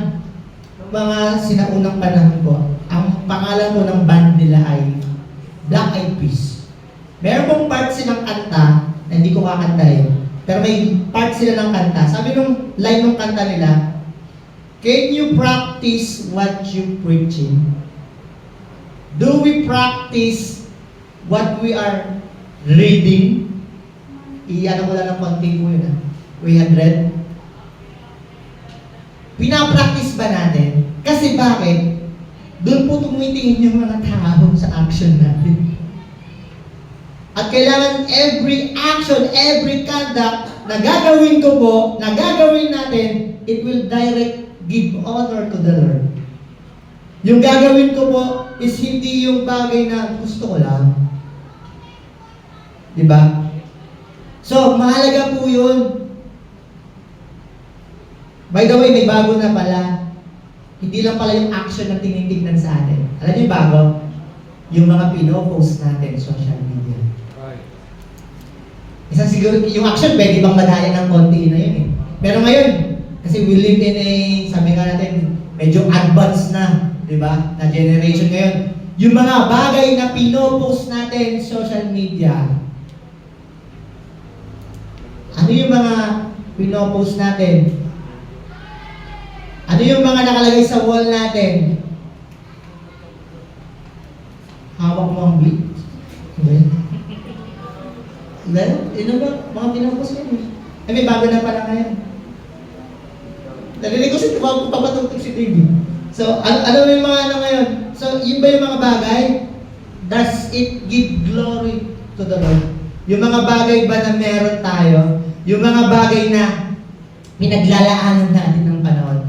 mga sinaunang panahon po, ang pangalan po ng band nila ay Black Eyed Peas. Meron pong part silang kanta na hindi ko kakantahin. Pero may part sila ng kanta. Sabi nung line ng kanta nila, can you practice what you preaching? Do we practice what we are reading? Iyan ko lang ng konti po yun. We had read. Pinapractice ba natin? Kasi bakit? Doon po tumitingin yung mga tao sa action natin. At kailangan every action, every conduct na gagawin ko po, na gagawin natin, it will give honor to the Lord. Yung gagawin ko po is hindi yung bagay na gusto ko lang. Diba? So, mahalaga po yun. By the way, may bago na pala. Hindi lang pala yung action na tinitignan sa atin. Alam niyo yung bago? Yung mga pinopost natin sa social media. Isang siguro, yung action, pwede bang madaya ng konti na yun eh. Pero ngayon, kasi we live in a, sabi nga natin, medyo advanced na, di ba? Na generation ngayon. Yung mga bagay na pinopost natin sa social media, ano yung mga pinopost natin? Ano yung mga nakalagay sa wall natin? Hawak mo ang beat. Okay? Well, yun ba? Mga pinopost yun. May bago na pala ngayon. Narinig ko si papatugtog si David. So, ano yung mga ano ngayon? So, yun ba yung mga bagay? Does it give glory to the Lord? Yung mga bagay ba na meron tayo? Yung mga bagay na pinaglalaanan natin ng panahon?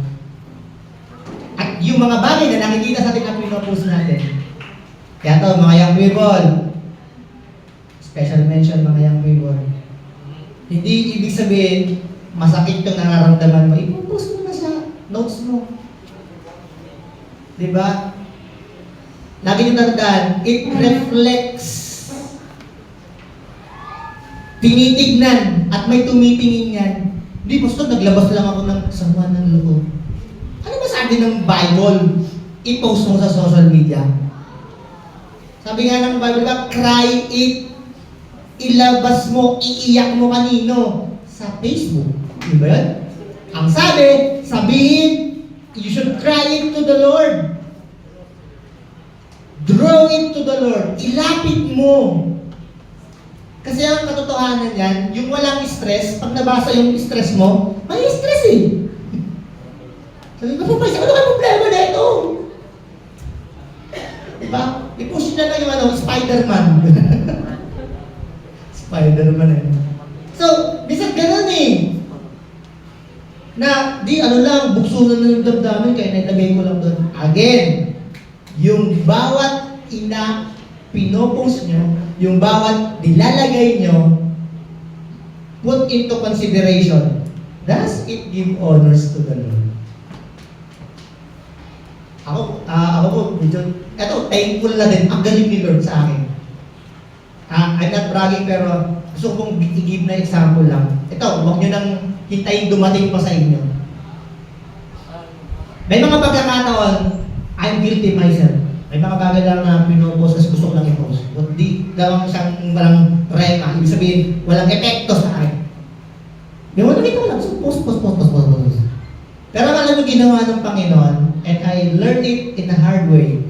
At yung mga bagay na nakikita sa atin na pinopost natin? Kaya to, mga young people, special mention mga young people. Hindi ibig sabihin, masakit yung nararamdaman mo, ipopost mo na sa notes mo. Diba? Lagi nyo tandaan, it reflects. Tinitignan at may tumitingin yan. Hindi, basta naglabas lang ako ng sama ng loob. Ano ba sabi ng Bible? I-post mo sa social media. Sabi nga ng Bible ba, cry it. Ilabas mo, iiyak mo kanino? Sa Facebook. Di ba yun? Ang sabi, sabihin, you should cry it to the Lord. Draw it to the Lord. Ilapit mo. Kasi ang katotohanan yan, yung walang stress, pag nabasa yung stress mo, may stress eh. Sabi ko, ano kayo problema na ito? Diba? I-push na lang yung Spider-Man. Spider-Man eh. So, bisan ganun eh. Na, di ano lang, buksunan na yung damdamin, kaya nailagay ko lang doon. Again, yung bawat ina pinopost nyo, yung bawat nilalagay nyo, put into consideration, does it give honors to the Lord? Ako po, medyo, eto, thankful na din, ang galing ni Lord sa akin. I'm not bragging, pero gusto kong i-give na example lang. Ito, huwag nyo nang hintayin dumating pa sa inyo. May mga pagkakataon, I'm guilty myself. May mga bagay lang na pinupost kasi gusto ko lang i-post. Hindi gawang siyang walang rema. Ibig sabihin, walang epekto sa akin. Yung wala ko lang, so post. Pero alam mo ginawa ng Panginoon, and I learned it in a hard way.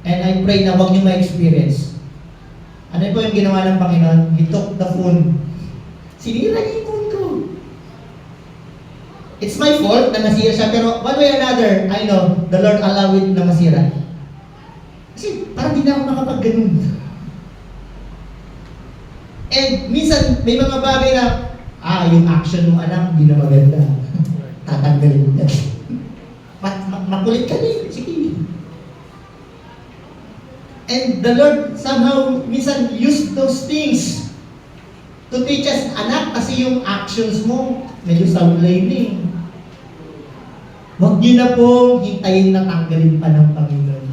And I pray na huwag niyo ma-experience. Ano po yung ginawa ng Panginoon? He took the phone. Sinira niya yung phone ko. It's my fault na nasira siya, pero one way or another, I know, the Lord allow it na masira. Kasi parang di na ako makapag-ganun. And minsan, may mga bagay na, yung action ng anak, di na maganda. Tatanggalin mo yan. Makulit ka din. Sige. And the Lord somehow, minsan, use those things to teach us, anak, kasi yung actions mo, medyo sablay na eh. Huwag niyo na po hintayin na tanggalin pa ng Panginoon.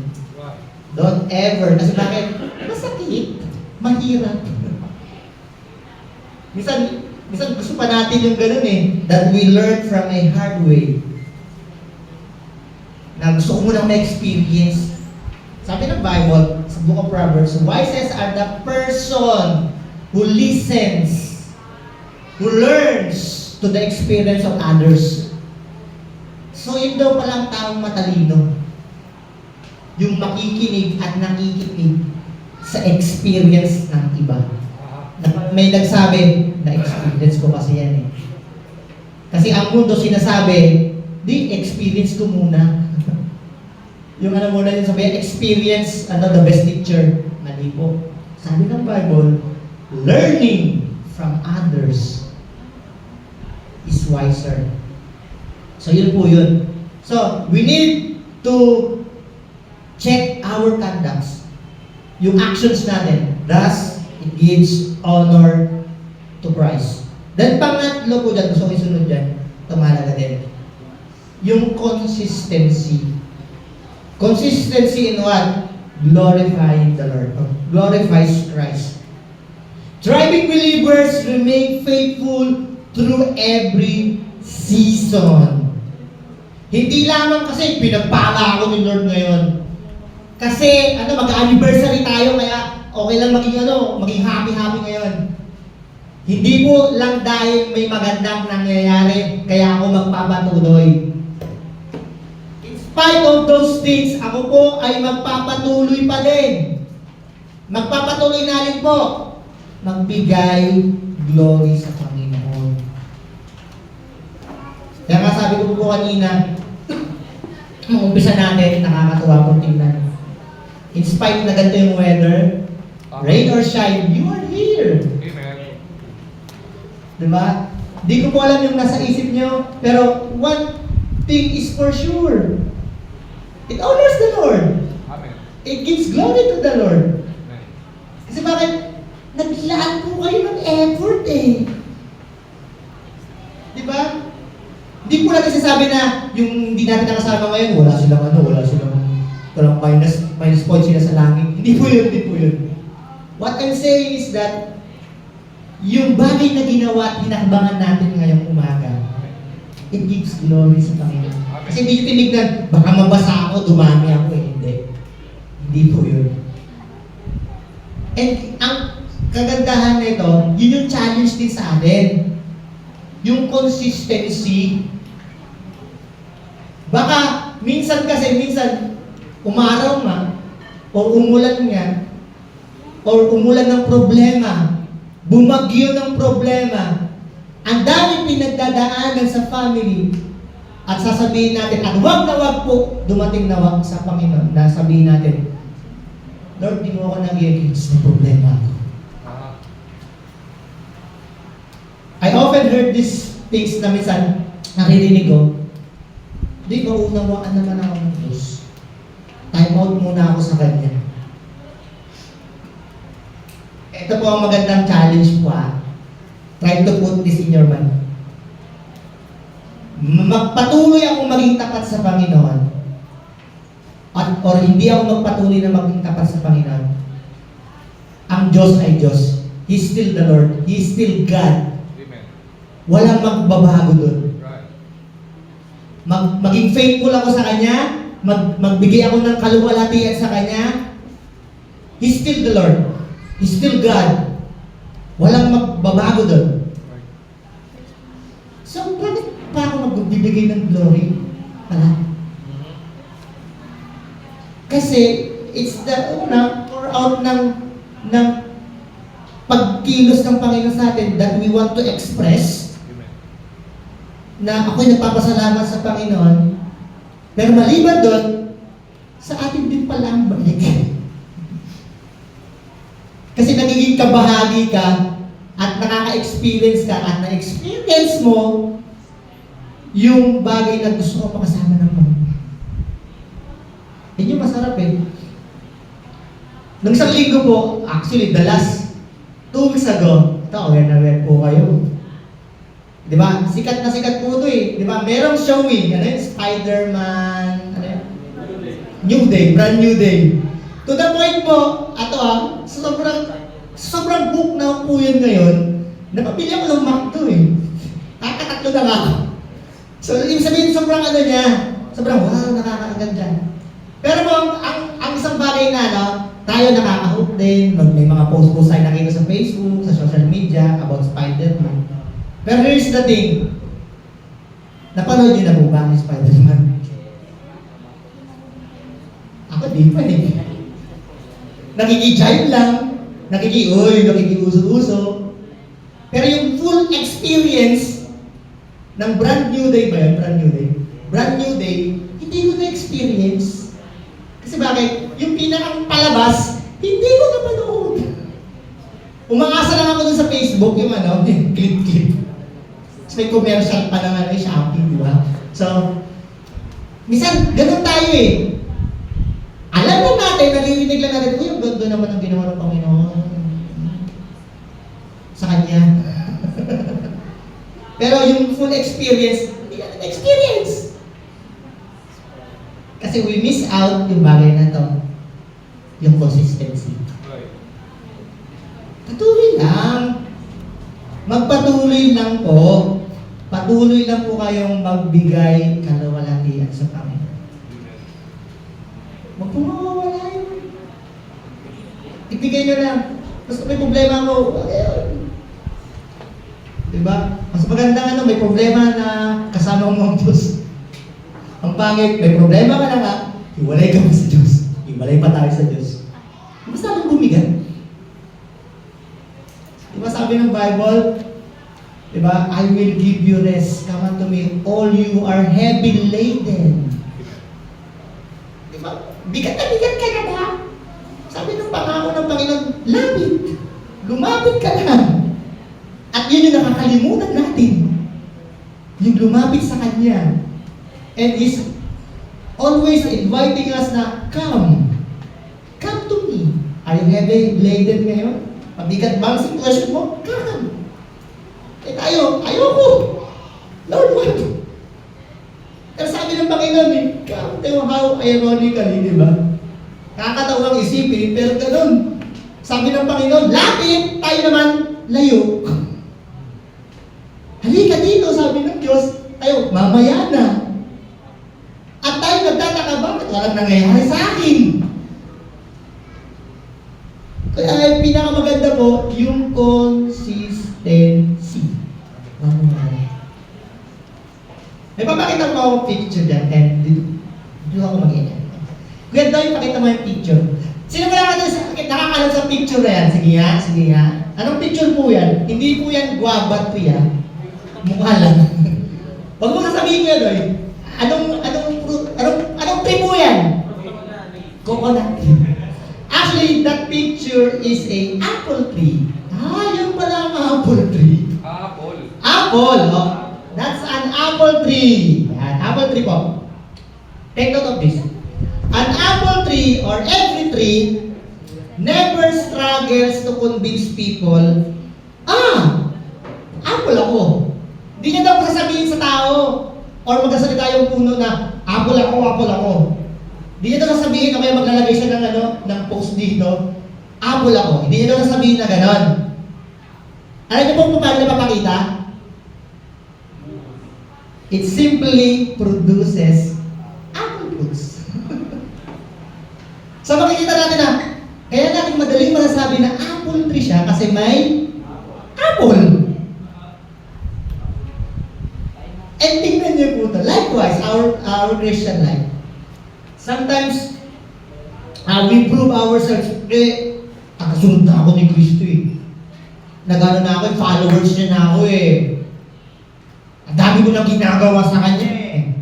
Don't ever. Kasi bakit? Masakit. Mahirap. Minsan gusto pa natin yung ganun eh. That we learn from a hard way. Na gusto ko munang ma-experience. Sabi ng Bible, sa Book of Proverbs, wise are the person who listens, who learns to the experience of others. So yun daw palang taong matalino. Yung makikinig at nakikinig sa experience ng iba. May nagsabi, na-experience ko kasi yan eh. Kasi ang mundo sinasabi, di experience ko muna. Yung ano muna yung sabi, experience, the best teacher. Mali po. Sabi ng Bible, learning from others is wiser. So yun po yun. So, we need to check our conducts. Yung actions natin. Thus, it gives honor to Christ. Then pangatlo po dyan, gusto ko isunod dyan, tumalaga din. Yung consistency. Consistency in what? Glorifying the Lord. Glorifies Christ. Striving believers remain faithful through every season. Hindi lamang kasi pinagpala ako ni Lord ngayon. Kasi mag-anniversary tayo kaya okay lang maging happy-happy ngayon. Hindi po lang dahil may magandang nangyayari kaya ako magpapatuloy. In spite of those things, ako po ay magpapatuloy pa din. Magpapatuloy na rin po. Magbigay glory sa Panginoon. Kaya nga sabi ko po kanina, nung umpisa natin, nakakatuwa po tingnan. In spite na ganito yung weather, rain or shine, you are here. Amen. Diba? Di ko po alam yung nasa isip nyo, pero one thing is for sure. It honors the Lord. Amen. It gives glory to the Lord. Amen. Kasi bakit? Naglaan po kayo ng effort eh. Diba? Hindi po natin sasabi na yung hindi natin nakasama ngayon, wala silang minus point sila sa langit. Hindi po yun. What I'm saying is that yung bagay na ginawa at hinakbangan natin ngayong umaga, it gives glory sa Panginoon. Kasi hindi nyo tinignan, baka mabasa ako, dumami ako eh. Hindi po yun. And ang kagandahan nito, yun yung challenge din sa atin. Yung consistency. Baka minsan umaraw nga, o umulan nga, or umulan ng problema, bumagyo ng problema, ang daming pinagdadaanan sa family, at sasabihin natin, at wag na wag po dumating na wag sa Panginoon, na sabihin natin, Lord, di mo ako nag-i-excuse ng problema ko. I often heard these things na minsan naririnig ko, di ba unawaan naman ako ng Diyos? Time out muna ako sa Kanya. Ito po ang magandang challenge po Try to put this in your mind. Magpatuloy akong maging tapat sa Panginoon. Or hindi ako magpatuloy na maging tapat sa Panginoon. Ang Diyos ay Diyos. He's still the Lord. He's still God. Amen. Walang magbabago doon. Right. maging faithful ako sa Kanya, magbigay ako ng kaluwalhatian sa Kanya, He's still the Lord. He's still God. Walang magbabago doon. So, bakit pa ako magbibigay ng glory? Kasi, it's the or out ng pagkilos ng Panginoon sa atin that we want to express na ako'y nagpapasalamat sa Panginoon, pero maliban doon, sa atin din pala ang balik. Kasi nagiging kabahagi ka at nakaka-experience ka at na-experience mo yung bagay na gusto ko makasama ng Panginoon. Yun yung masarap eh. Nung isang linggo po, actually, the last 2 weeks ago, ito, aware na aware po kayo. Di ba? Sikat na sikat po ito eh. Di ba? Merong showing, ano yun? Spider-Man, ano yun? New Day, brand new day. To the point po, sobrang book na po yun ngayon, napabili ako ng McDo eh. Kakatatlo na nga ako. So, ibig sabihin, sobrang ano niya, sobrang wow, nakakaganda. Pero po, ang isang bagay na, tayo nakaka-hook din, may mga post-post tayo nakita sa Facebook, sa social media, about Spider-Man. Pero here's the thing, napanood niyo na po ba ang Spider-Man? Ako di pa eh. Nakiki-jive lang, nakiki-uso-uso. Pero yung full experience ng brand new day ba yun? Brand new day, hindi ko na-experience. Kasi bakit? Yung pinakang palabas, hindi ko napanood. Umaasa lang ako dun sa Facebook, yung clip. So, may commercial pa naman ay Shopee, di ba? So, minsan, ganun tayo eh. Alam na natin, nalilinig lang natin, uy, ang ganda naman ang ginawa ng Panginoon sa Kanya. Pero yung full experience, hindi natin experience. Kasi we miss out yung bagay na to, yung consistency. Patuloy lang. Magpatuloy lang po. Patuloy lang po kayong magbigay kaluwalhatian sa Panginoon. Huwag po mawawala yun. Ibigay nyo lang. Basta may problema mo, diba? Mas maganda may problema na kasama mo ang Diyos. Ang pangit, may problema ka na nga, iwalay ka pa sa Diyos. Iwalay pa tayo sa Diyos. Basta lang bumigat. Diba sabi ng Bible, diba, I will give you rest. Come unto me, all you are heavy laden. Diba? Bigat ka na ba? Sabi ng pangako ng Panginoon, lapit. Lumapit ka na. At yun yung nakakalimutan natin. Yung lumapit sa Kanya. And He's always inviting us na, come to me. Are you heavy laden ngayon? Mabigat ba ang sitwasyon mo? Come. Eh tayo, ayoko. Lord, what? Pero sabi ng Panginoon, come. How ironically, di ba? Nakakatawang isipin, pero ganun. Sabi ng Panginoon, lapit, tayo naman, layo. Halika dito, sabi ng Diyos, tayo, mamaya na. At tayo nagtataka, bakit walang nangyayari sa akin? Kaya yung pinakamaganda po, yung consistency. May papakita mo ako picture dyan, and dito ako mag-inan. Kuya Doy, pakita mo yung picture. Sino ba nakakalam sa picture na yan? Sige nga. Anong picture po yan? Hindi po yan guwabat po yan. Mukha lang. Huwag mo sasabihin niya, Doy. Anong tree po yan? Coconut. Actually, that picture is a apple tree. Yun pala ang apple tree. Apple, oh. That's an apple tree. Yan, apple tree po. Take note of this. An apple tree or every tree never struggles to convince people, apple ako. Hindi niya daw sasabihin sa tao or magsasalita yung puno na, apple ako. Hindi niya daw sasabihin, kaya maglalagay siya ng post dito, apple ako. Hindi niya daw sasabihin na ganon. Alam niyo po paano niya papakita? It simply produces apple fruits. So makikita natin na, kaya natin madaling masasabi na apple tree siya kasi may apple. And tingnan niyo po ito. Likewise, our Christian life. Sometimes, we prove ourselves, nakasunod na ako ni Kristo eh. Nagano na ako, followers niya na ako eh. Ang dami ko nang ginagawa sa kanya eh.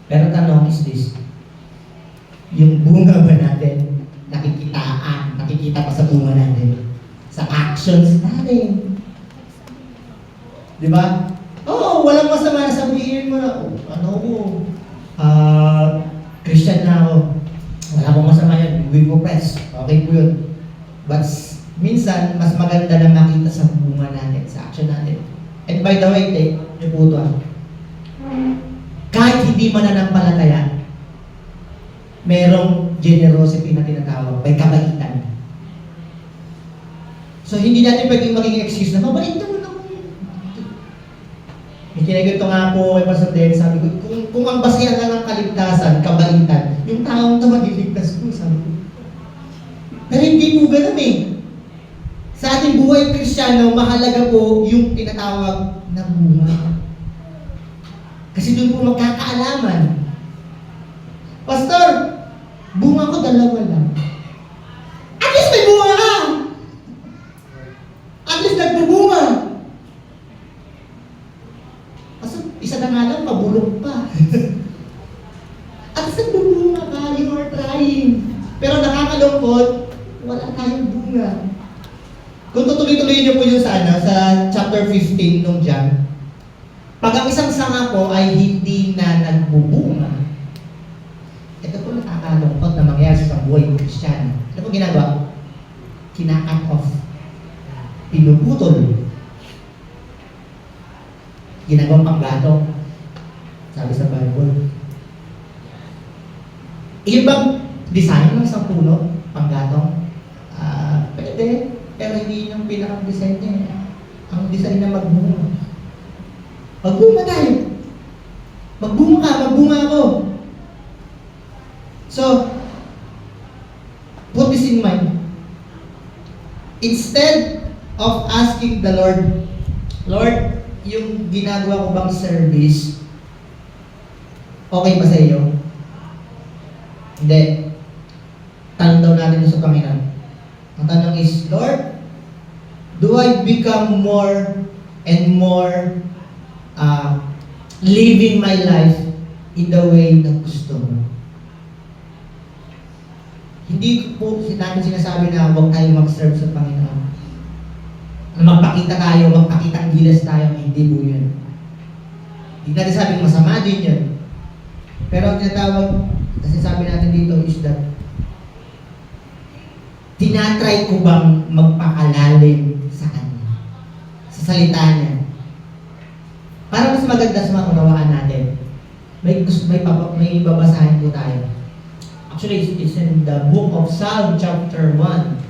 Pero tanong is this, yung bunga ba natin, nakikita pa sa bunga natin, sa actions natin. Di ba? Oo, walang masama na sabihin mo na, Christian na ako. Wala pong masama yan, we po press. Okay po yun. But minsan, mas maganda na makita sa bunga natin, sa action natin. And by the way, take niyo po ito. Kahit hindi mananampalataya, merong generosity na tinatawag, may kabaitan. So hindi natin pwedeng maging excuse na, mabait naman ako. Ikinagito nga po kay Pastor Den, sabi ko, kung ang basihan lang ng kaligtasan, kabaitan, yung taong ito magiligtas ko, sabi ko. Pero hindi po ganun eh. Sa ating buhay Kristiyano, mahalaga po yung tinatawag na bunga. Kasi doon po magkakaalaman. Pastor, bunga ko 2 lang. At least may bunga ka! At least nagbubunga! Pastor, isa na nga lang, pabulok pa. At least nagbubunga ka, you are trying. Pero nakakalungkot, wala tayong bunga. Kung tutuloy-tuloy niyo po yung sa chapter 15 nung John, pag ang isang sanga po ay hindi na nagbubunga, ito po nakakalungkot na mangyayari sa buhay ng Kristiyano. Ano po ginagawa? Kina-cut off. Pinuputol. Ginagawang panggatong. Sabi sa Bible. Yung bang design ng isang puno, panggatong? Pwede. Pero hindi yung pinaka-design niya. Ang design na magbunga. Magbunga tayo. Magbunga ka, magbunga ako. So, put this in mind. Instead of asking the Lord, yung ginagawa ko bang service, okay ba sa iyo? Hindi. Tanong daw natin sa Panginoon. Ang tanong is, Lord, do I become more and more living my life in the way na gusto mo? Hindi po natin sinasabi na huwag tayo mag-serve sa Panginoon. Na magpakita tayo, magpakitang gilas tayo, hindi po yun. Hindi natin sabing masama din yun. Pero ang tinatawag, kasi sabi natin dito is that tinatry ko bang magpakalalim sa Kanya, sa salita niya. Para mas maganda sa mga unawaan natin, may babasahin po tayo. Actually, it's in the book of Psalm chapter 1.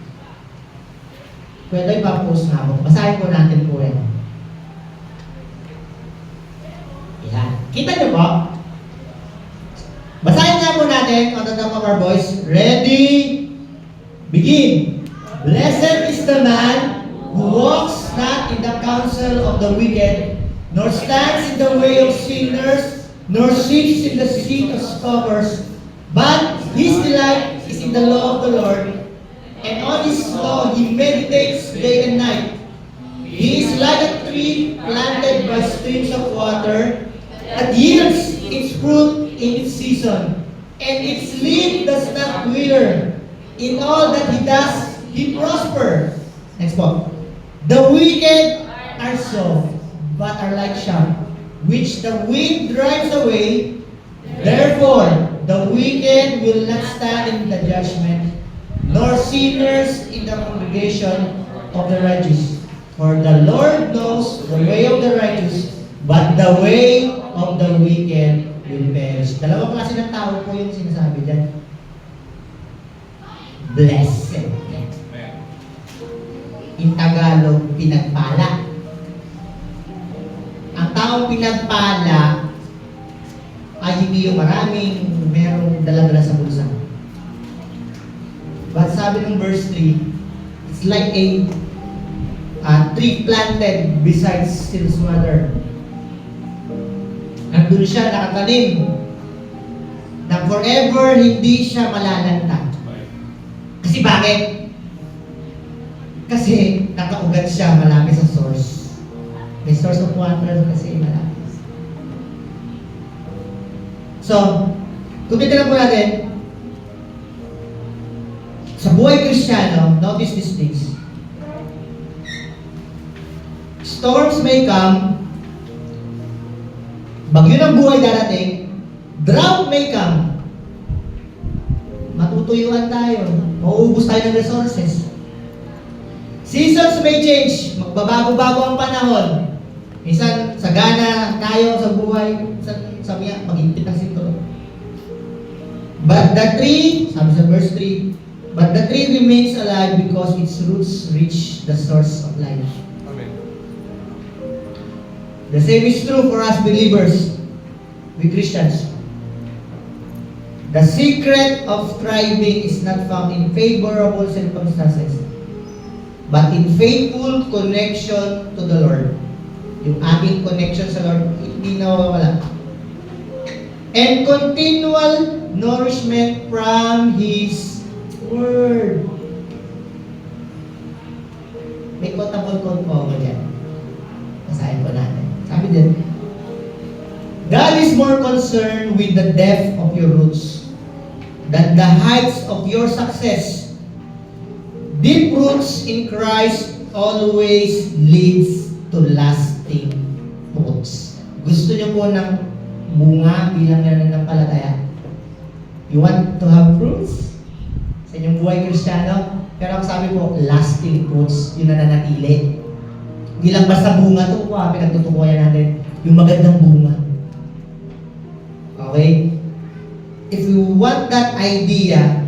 Pwede pa-post na ako. Basahin po natin po yan. Yan. Kita niyo po? Basahin nga po natin on the top of our voice. Ready? Begin. Blessed is the man who walks not in the counsel of the wicked, nor stands in the way of sinners, nor sits in the seat of scoffers, but his delight is in the law of the Lord, and on his law he meditates day and night. He is like a tree planted by streams of water, that yields its fruit in its season, and its leaf does not wither. In all that he does, he prospers. Next point. The wicked are so, but are like chaff, which the wind drives away. Therefore, the wicked will not stand in the judgment, nor sinners in the congregation of the righteous. For the Lord knows the way of the righteous, but the way of the wicked will perish. Dalawang klase ng tao po yung sinasabi dyan. Blessed. In Tagalog, pinagpala. Ang tao taong pinagpala ay hindi yung maraming merong dala-dala sa bulsa. But sabi ng verse 3, it's like a tree planted beside still water. Nandun siya nakatanim na forever hindi siya malalanta. Kasi bakit? Kasi nakaugat siya malapit sa source. May source of water kasi malapit. So, kung titignan po natin, sa buhay Kristiyano, notice these things. Storms may come, bagyo ng buhay darating, drought may come, matutuyuan tayo, mauubos tayo ng resources. Seasons may change, magbabago-bago ang panahon. Minsan, sagana tayo sa buhay, sabi niya, mag-ipit ang sinturon. But the tree, sabi sa verse 3, but the tree remains alive because its roots reach the source of life. Amen. The same is true for us believers, we Christians. The secret of thriving is not found in favorable circumstances, but in faithful connection to the Lord. Yung ating connection sa Lord, hindi nawawala. And continual nourishment from His Word. May quotable quote po ako dyan. Basahin po natin. Sabi din, God is more concerned with the depth of your roots than the heights of your success. Deep roots in Christ always leads to lasting fruits. Gusto niyo po ng bunga bilang nananampalataya? You want to have fruits sa inyong buhay Kristiyano? Pero ang sabi po, lasting fruits, yung nananatili. Hindi lang basta bunga ito, pinagtutukoyan natin, yung magandang bunga. Okay? If you want that idea,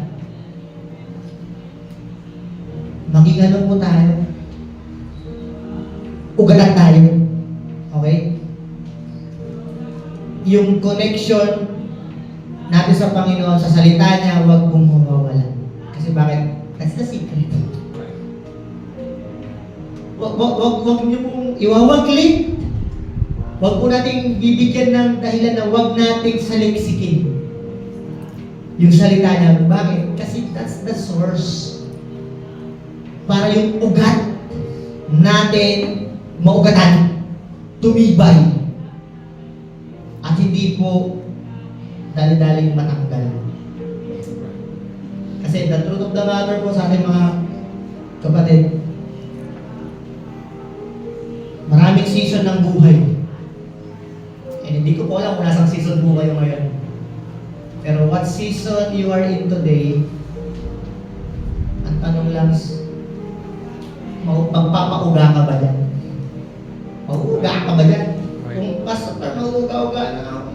maging ano po tayo? Ugatan tayo. Okay? Yung connection natin sa Panginoon, sa salita niya, huwag pong mawawalan. Kasi bakit? That's the secret. Huwag niyo pong iwawaglit. Huwag po nating bibigyan ng dahilan na huwag nating saliksikin yung salita niya. Bakit? Kasi that's the source. Para yung ugat natin maugatan, tumibay, at hindi po dali-daling matanggal. Kasi the truth of the matter po sa ating mga kapatid, maraming season ng buhay. And hindi ko po alam kung nasang season po kayo ngayon. Pero what season you are in today, ang tanong lang, magpapauga ka ba dyan? Mauuga ka ba dyan? Kung pastor, mauuga-uga na ako.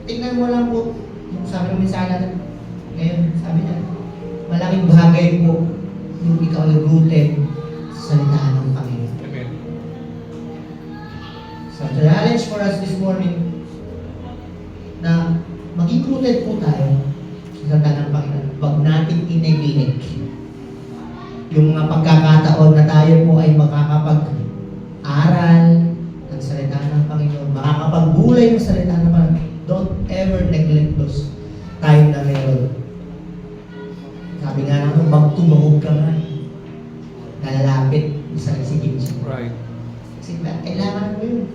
Tingnan mo lang po, yung sabi ng mensahe natin, ngayon, sabi niya, malaking bagay po yung ikaw ay rooted sa salita ng Panginoon. Amen. So, the challenge for us this morning, na maging rooted po tayo sa salita ng Panginoon. Huwag natin iniginig yung mga pagkakataon na tayo po ay makakapag-aral ng salita ng Panginoon, makakapagbulay ng salita ng Panginoon. Don't ever neglect those time na meron. Sabi nga naman, magtumahog ka man, nalalapit sa residensya. Right. Kasi kailangan mo yun.